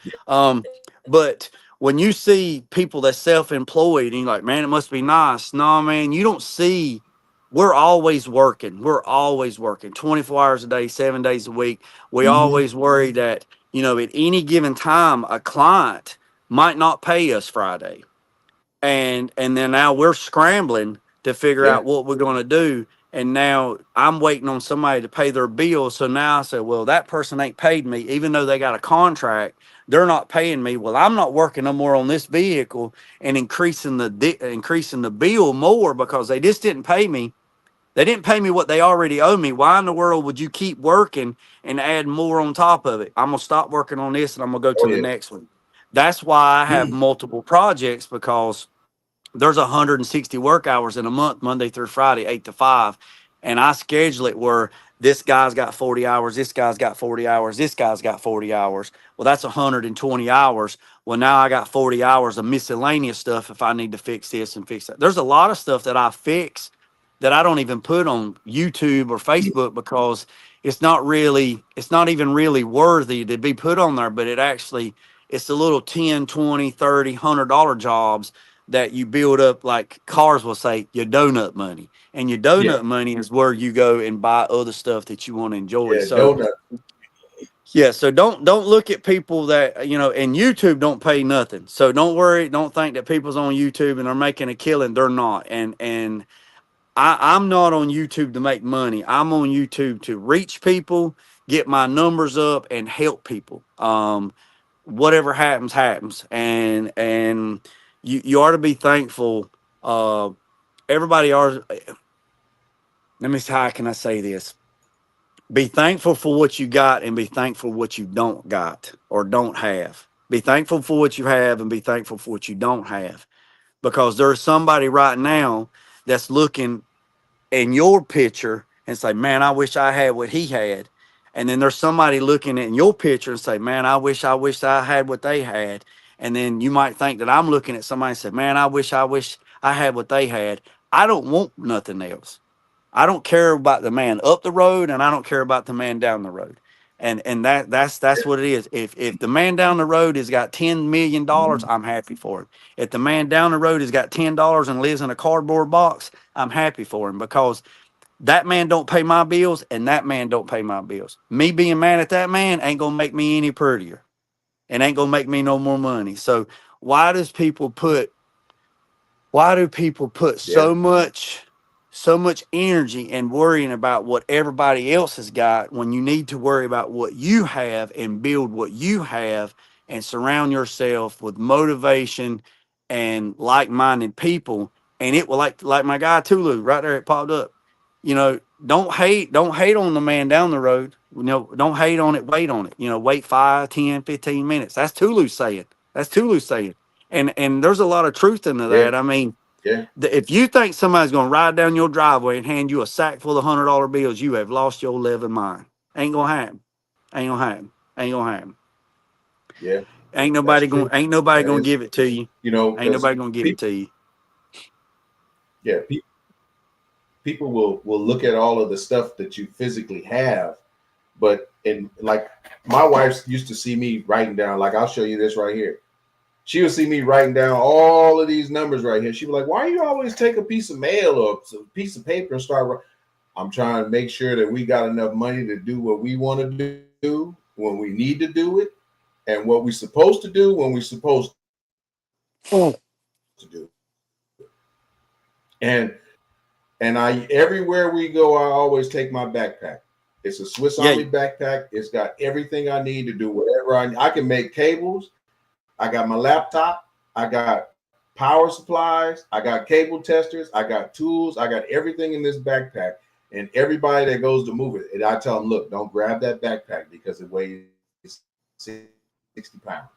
But when you see people that's self-employed and you're like, man, it must be nice. No, man, you don't see. We're always working. We're always working 24 hours a day, 7 days a week. We Mhm. always worry that, at any given time, a client might not pay us Friday. And then now we're scrambling to figure Yeah, out what we're going to do. And now I'm waiting on somebody to pay their bill. So now I say, well, that person ain't paid me, even though they got a contract. They're not paying me. Well, I'm not working no more on this vehicle and increasing the bill more, because they just didn't pay me. They didn't pay me what they already owe me. Why in the world would you keep working and add more on top of it? I'm gonna stop working on this and I'm gonna go oh to the yeah. next one. That's why I have multiple projects, because there's 160 work hours in a month, Monday through Friday, 8 to 5. And I schedule it where this guy's got 40 hours, this guy's got 40 hours, this guy's got 40 hours. Well, that's 120 hours. Well, now I got 40 hours of miscellaneous stuff if I need to fix this and fix that. There's a lot of stuff that I fix that I don't even put on YouTube or Facebook, because it's not even really worthy to be put on there, but it's the little 10, 20, 30, $100 jobs that you build up, like cars will say, your donut money. And your Yeah, donut money is where you go and buy other stuff that you want to enjoy. yeah, So donut. yeah, so don't look at people that, and YouTube don't pay nothing. So don't worry, don't think that people's on YouTube and they're making a killing. They're not. And I'm not on YouTube to make money. I'm on YouTube to reach people, get my numbers up, and help people. Whatever happens, happens. And you ought to be thankful. Uh, everybody are. Let me see, how can I say this? Be thankful for what you got, and be thankful what you don't got or don't have. Be thankful for what you have, and be thankful for what you don't have, because there's somebody right now that's looking in your picture and say, man, I wish I had what he had. And then there's somebody looking at your picture and say, man, I wish I had what they had. And then you might think that I'm looking at somebody and say, man, I wish I had what they had. I don't want nothing else. I don't care about the man up the road, and I don't care about the man down the road. And that's what it is. If the man down the road has got $10 million, Mhm. I'm happy for him. If the man down the road has got $10 and lives in a cardboard box, I'm happy for him, because that man don't pay my bills and that man don't pay my bills. Me being mad at that man ain't gonna make me any prettier and ain't gonna make me no more money. So why does people put why do people put Yeah, so much energy in worrying about what everybody else has got, when you need to worry about what you have and build what you have, and surround yourself with motivation and like-minded people? And it will, like my guy Tulu right there, it popped up. don't hate on the man down the road. Don't hate on it, wait on it. Wait 5, 10, 15 minutes. That's Tulu's saying. And there's a lot of truth into Yeah, that. I mean, yeah, if you think somebody's going to ride down your driveway and hand you a sack full of $100 bills, you have lost your living mind. Ain't gonna happen. Ain't gonna happen. Ain't gonna happen. yeah. Ain't That's nobody gonna true. ain't nobody That gonna is, give it to you. Ain't because nobody gonna give it people, to you. yeah, people will look at all of the stuff that you physically have, but and like my wife used to see me writing down. Like I'll show you this right here. She would see me writing down all of these numbers right here. She'd be like, "Why do you always take a piece of mail or a piece of paper and start?" I'm trying to make sure that we got enough money to do what we want to do when we need to do it, and what we're supposed to do when we're supposed Oh. to do. And I everywhere we go, I always take my backpack. It's a Swiss Yeah, Army backpack. It's got everything I need to do whatever I can make cables. I got my laptop. I got power supplies. I got cable testers. I got tools. I got everything in this backpack. And everybody that goes to move it, and I tell them, look, don't grab that backpack because it weighs 60 pounds.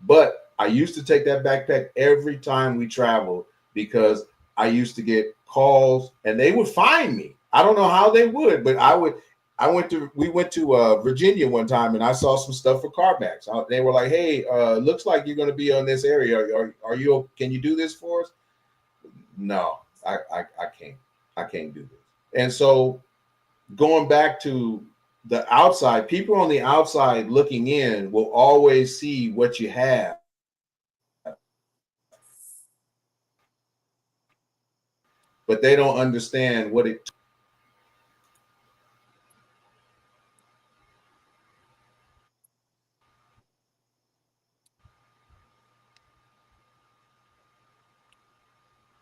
But I used to take that backpack every time we traveled because I used to get calls and they would find me. I don't know how they would, but we went to Virginia one time and I saw some stuff for CarMax. They were like, hey, looks like you're going to be on this area. Are you, can you do this for us? No, I can't. I can't do this. And so going back to the outside, people on the outside looking in will always see what you have, but they don't understand what it.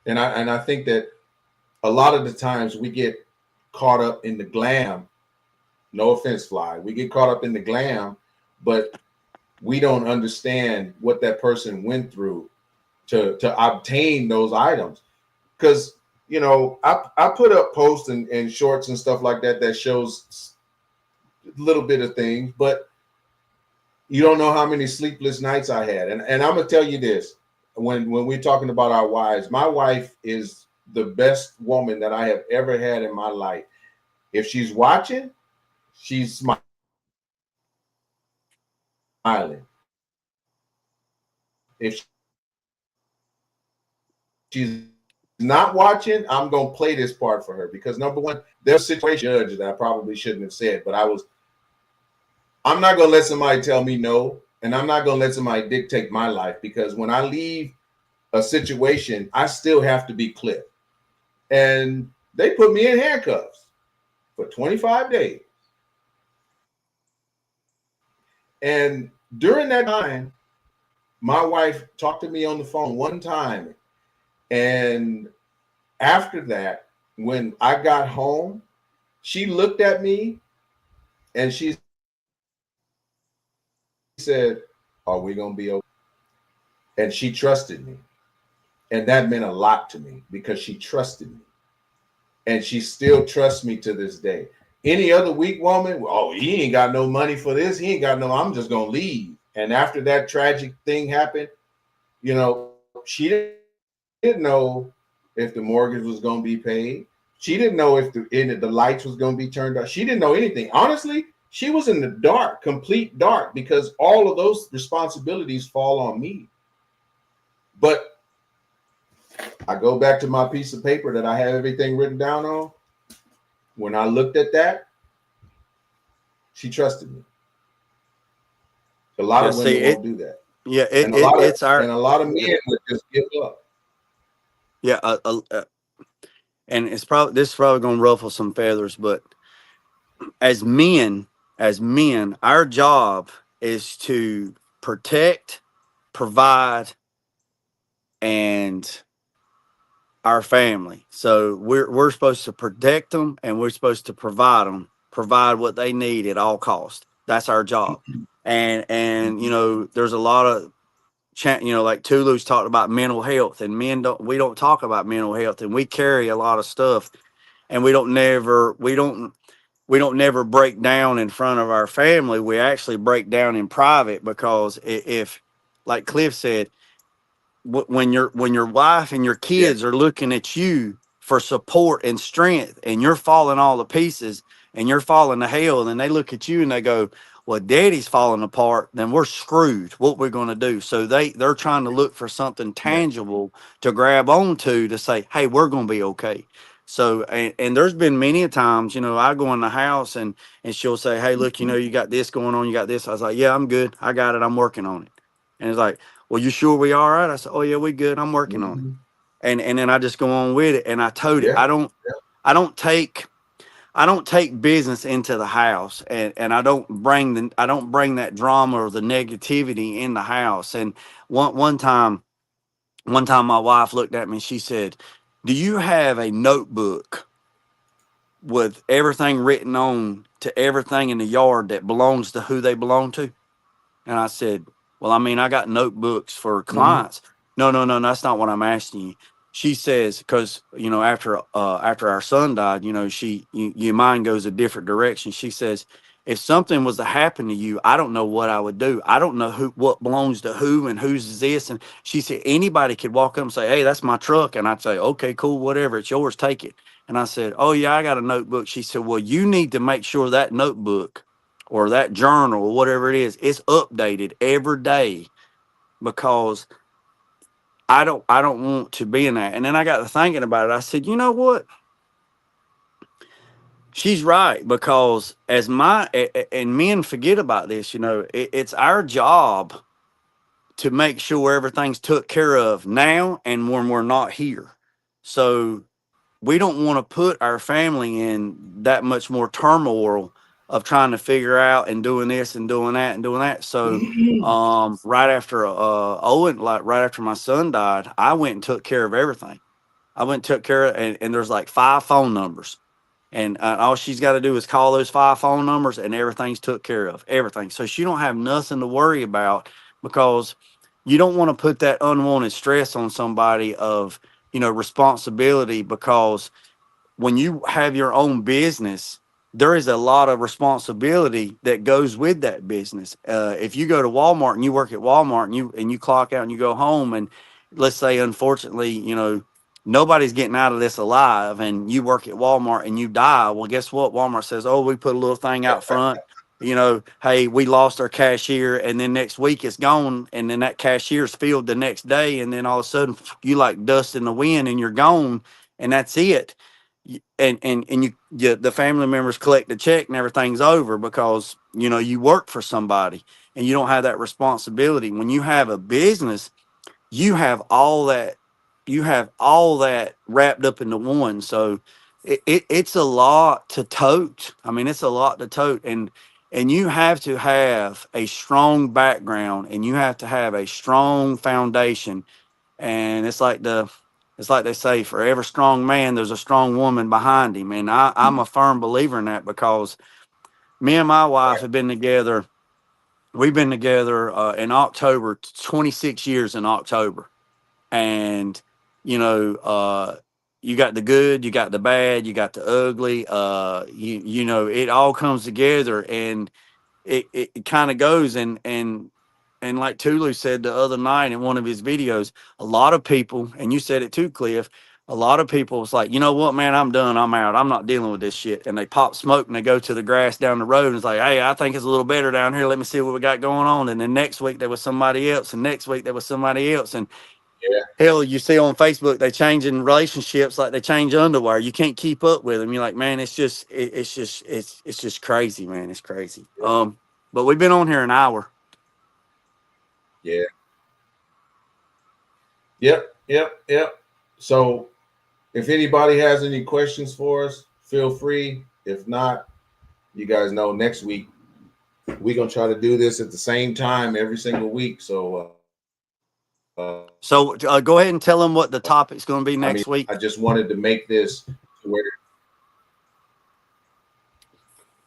And I think that a lot of the times we get caught up in the glam. No offense, Fly. We get caught up in the glam, but we don't understand what that person went through to obtain those items. Because I put up posts and shorts and stuff like that shows a little bit of things, but you don't know how many sleepless nights I had. And I'm gonna tell you this: when we're talking about our wives, my wife is the best woman that I have ever had in my life. If she's watching, she's smiling. If she's not watching, I'm gonna play this part for her because number one, there's a situation judge that I probably shouldn't have said, but I'm not gonna let somebody tell me no, and I'm not gonna let somebody dictate my life because when I leave a situation, I still have to be Cliff. And they put me in handcuffs for 25 days. And during that time, my wife talked to me on the phone one time. And after that, when I got home, she looked at me and she said, are we going to be okay? And she trusted me. And that meant a lot to me because she trusted me. And she still trusts me to this day. Any other weak woman, oh, he ain't got no money for this. He ain't got no, I'm just going to leave. And after that tragic thing happened, she didn't know if the mortgage was going to be paid. She didn't know if the lights was going to be turned on. She didn't know anything. Honestly, she was in the dark, complete dark, because all of those responsibilities fall on me. But I go back to my piece of paper that I have everything written down on. When I looked at that, she trusted me. A lot of women won't do that. Yeah, And a lot of men would just give up. Yeah, and this is probably going to ruffle some feathers, but as men, our job is to protect, provide, and our family. So we're supposed to protect them, and we're supposed to provide what they need at all costs. That's our job. And there's a lot of like Tulu's talked about mental health, and we don't talk about mental health, and we carry a lot of stuff. and we don't never break down in front of our family. We actually break down in private, because if, like Cliff said, when your wife and your Yeah. kids are looking at you for support and strength, and you're falling all to pieces and you're falling to hell, then they look at you and they go, well, daddy's falling apart, then we're screwed. What we're going to do? So they're trying to look for something Yeah. tangible to grab onto to say, hey, we're going to be okay. So, and there's been many a times, I go in the house, and she'll say, hey, look, you got this going on, you got this. I was like, yeah, I'm good, I got it, I'm working on it. And it's like, well, you sure we all right? I said, oh yeah, we good, I'm working on it. Mhm. And then I just go on with it, and I told it. Yeah. I don't take business into the house, and I don't bring that drama or the negativity in the house. And one time my wife looked at me and she said, do you have a notebook with everything written on to everything in the yard that belongs to who they belong to? And I said, well, I mean, I got notebooks for Mhm. clients. No, no, no, that's not what I'm asking you. She says, because, after our son died, your mind goes a different direction. She says, if something was to happen to you, I don't know what I would do. I don't know what belongs to who and whose is this. And she said, anybody could walk up and say, hey, that's my truck. And I'd say, okay, cool, whatever, it's yours, take it. And I said, oh yeah, I got a notebook. She said, well, you need to make sure that notebook or that journal or whatever it is, it's updated every day, because I don't want to be in that. And then I got to thinking about it. I said, you know what? She's right, because and men forget about this, it's our job to make sure everything's took care of now and when we're not here. So we don't want to put our family in that much more turmoil of trying to figure out and doing this and doing that and doing that. So right after Owen, like right after my son died, I went and took care of everything. I went and took care of, and there's like 5 phone numbers, and all she's got to do is call those 5 phone numbers, and everything's took care of, everything. So she don't have nothing to worry about, because you don't want to put that unwanted stress on somebody of, responsibility, because when you have your own business, there is a lot of responsibility that goes with that business. If you go to Walmart and you work at Walmart, and you clock out and you go home, and let's say, unfortunately, nobody's getting out of this alive, and you work at Walmart and you die. Well, guess what? Walmart says, oh, we put a little thing out front. Hey, we lost our cashier, and then next week it's gone, and then that cashier's filled the next day, and then all of a sudden you like dust in the wind and you're gone, and that's it. The family members collect the check and everything's over, because you work for somebody and you don't have that responsibility. When you have a business, you have all that wrapped up into one. So it's a lot to tote. I mean, it's a lot to tote, and you have to have a strong background, and you have to have a strong foundation. And it's like they say, for every strong man, there's a strong woman behind him. And I'm a firm believer in that, because me and my wife have been together. We've been together in October, 26 years in October. And, you know, you got the good, you got the bad, you got the ugly. It all comes together, and it kind of goes. And like Tulu said the other night in one of his videos, a lot of people, and you said it too, Cliff, a lot of people was like, you know what, man, I'm done, I'm out, I'm not dealing with this shit. And they pop smoke and they go to the grass down the road, and it's like, hey, I think it's a little better down here, let me see what we got going on. And then next week there was somebody else, and next week there was somebody else. And Yeah. hell, you see on Facebook they changing relationships like they change underwear. You can't keep up with them. You're like, man, it's just crazy, man. It's crazy. But we've been on here an hour. Yeah. Yep. Yep. Yep. So if anybody has any questions for us, feel free. If not, you guys know next week we're gonna try to do this at the same time every single week. So So go ahead and tell them what the topic's going to be I mean, next week. I just wanted to make this to where,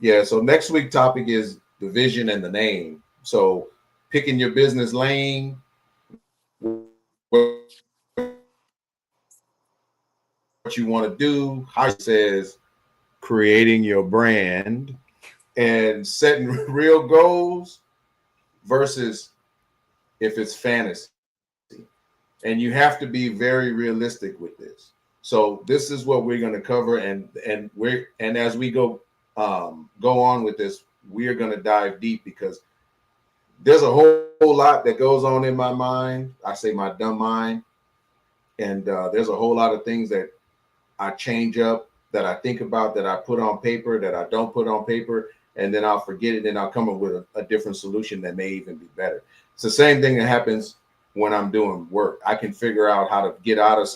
yeah. So next week topic is the vision and the name. So picking your business lane, what you want to do, how it says creating your brand and setting real goals versus if it's fantasy. And you have to be very realistic with this. So this is what we're going to cover, and as we go on with this, we are going to dive deep because there's a whole lot that goes on in my mind. I say my dumb mind, and there's a whole lot of things that I change up, that I think about, that I put on paper, that I don't put on paper, and then I'll forget it, and I'll come up with a different solution that may even be better. It's the same thing that happens when I'm doing work. I can figure out how to get out of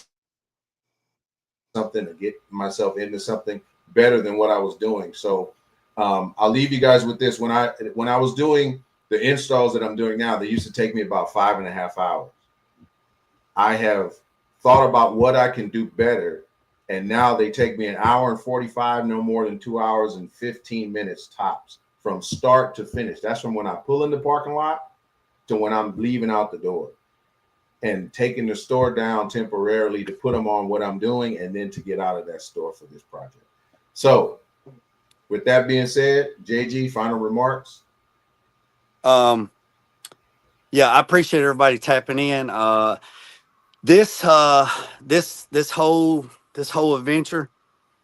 something, to get myself into something better than what I was doing. So I'll leave you guys with this. When I was doing the installs that I'm doing now, they used to take me about 5.5 hours. I have thought about what I can do better, and now they take me 1 hour and 45, no more than 2 hours and 15 minutes tops, from start to finish. That's from when I pull in the parking lot to when I'm leaving out the door, and taking the store down temporarily to put them on what I'm doing, and then to get out of that store for this project. So with that being said, JG, final remarks. Yeah, I appreciate everybody tapping in. This whole adventure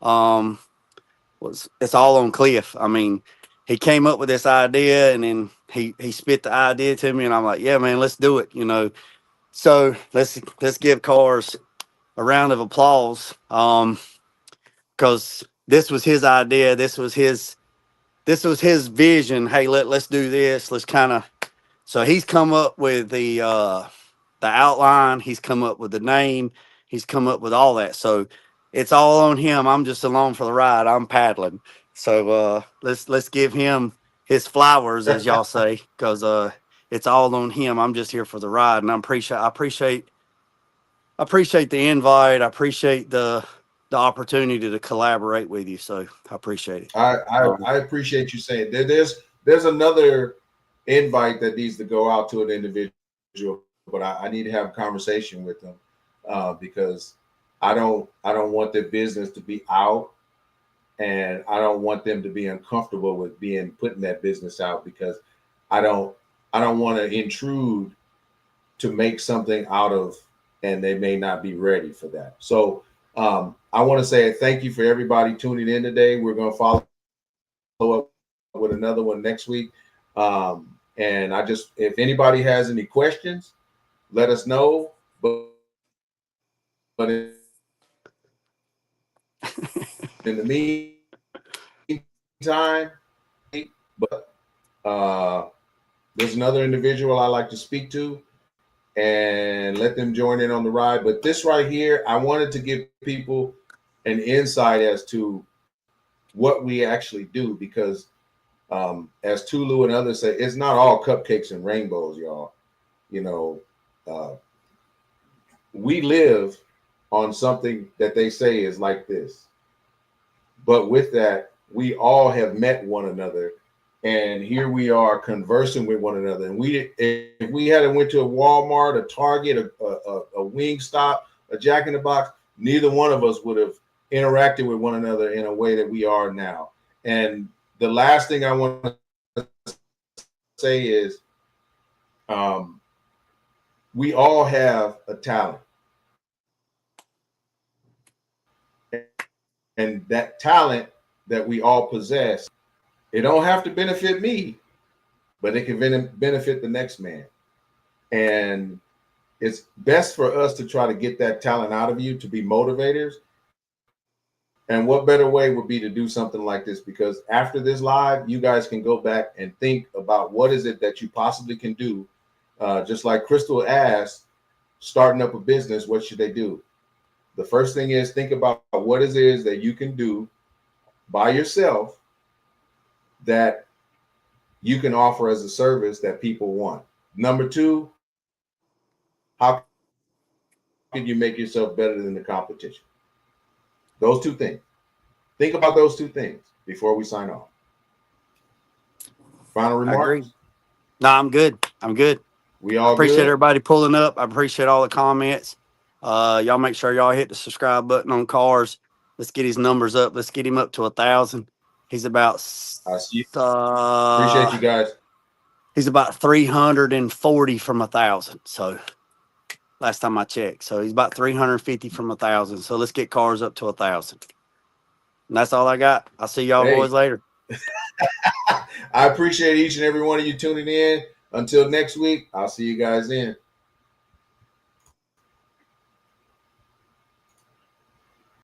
it's all on Cliff. I mean, he came up with this idea, and then he spit the idea to me, and I'm like, yeah, man, let's do it. So let's give Cars a round of applause. Because this was his idea. This was his vision. Hey, let's do this. Let's kind of. So he's come up with the outline. He's come up with the name. He's come up with all that. So it's all on him. I'm just along for the ride. I'm paddling. So let's give him his flowers, as y'all say, because it's all on him. I'm just here for the ride, and I appreciate the invite. I appreciate the opportunity to collaborate with you. So I appreciate it. I appreciate you saying that. There's another invite that needs to go out to an individual, but I need to have a conversation with them because I don't want their business to be out, and I don't want them to be uncomfortable with putting that business out, because I don't want to intrude to make something out of, and they may not be ready for that. So I want to say thank you for everybody tuning in today. We're going to follow up with another one next week. And if anybody has any questions, let us know. But in the meantime, there's another individual I like to speak to and let them join in on the ride. But this right here, I wanted to give people an insight as to what we actually do, because as Tulu and others say, it's not all cupcakes and rainbows, y'all. We live on something that they say is like this. But with that, we all have met one another, and here we are conversing with one another. And if we hadn't went to a Walmart, a Target, a Wingstop, a Jack in the Box, neither one of us would have interacted with one another in a way that we are now. And the last thing I want to say is we all have a talent. And that talent that we all possess, it don't have to benefit me, but it can benefit the next man. And it's best for us to try to get that talent out of you, to be motivators. And what better way would be to do something like this? Because after this live, you guys can go back and think about what is it that you possibly can do. Just like Crystal asked, starting up a business, what should they do? The first thing is think about what it is that you can do by yourself that you can offer as a service that people want. Number two, how can you make yourself better than the competition? Those two things. Think about those two things before we sign off. Final remarks? I agree. No, I'm good. We all appreciate everybody pulling up. I appreciate all the comments. Y'all make sure y'all hit the subscribe button on Cars. Let's get his numbers up. Let's get him up to 1,000. He's about I see. Appreciate you guys. He's about 340 from 1,000. So last time I checked. So he's about 350 from 1,000. So let's get Cars up to 1,000. And that's all I got. I'll see y'all boys later. I appreciate each and every one of you tuning in. Until next week, I'll see you guys then.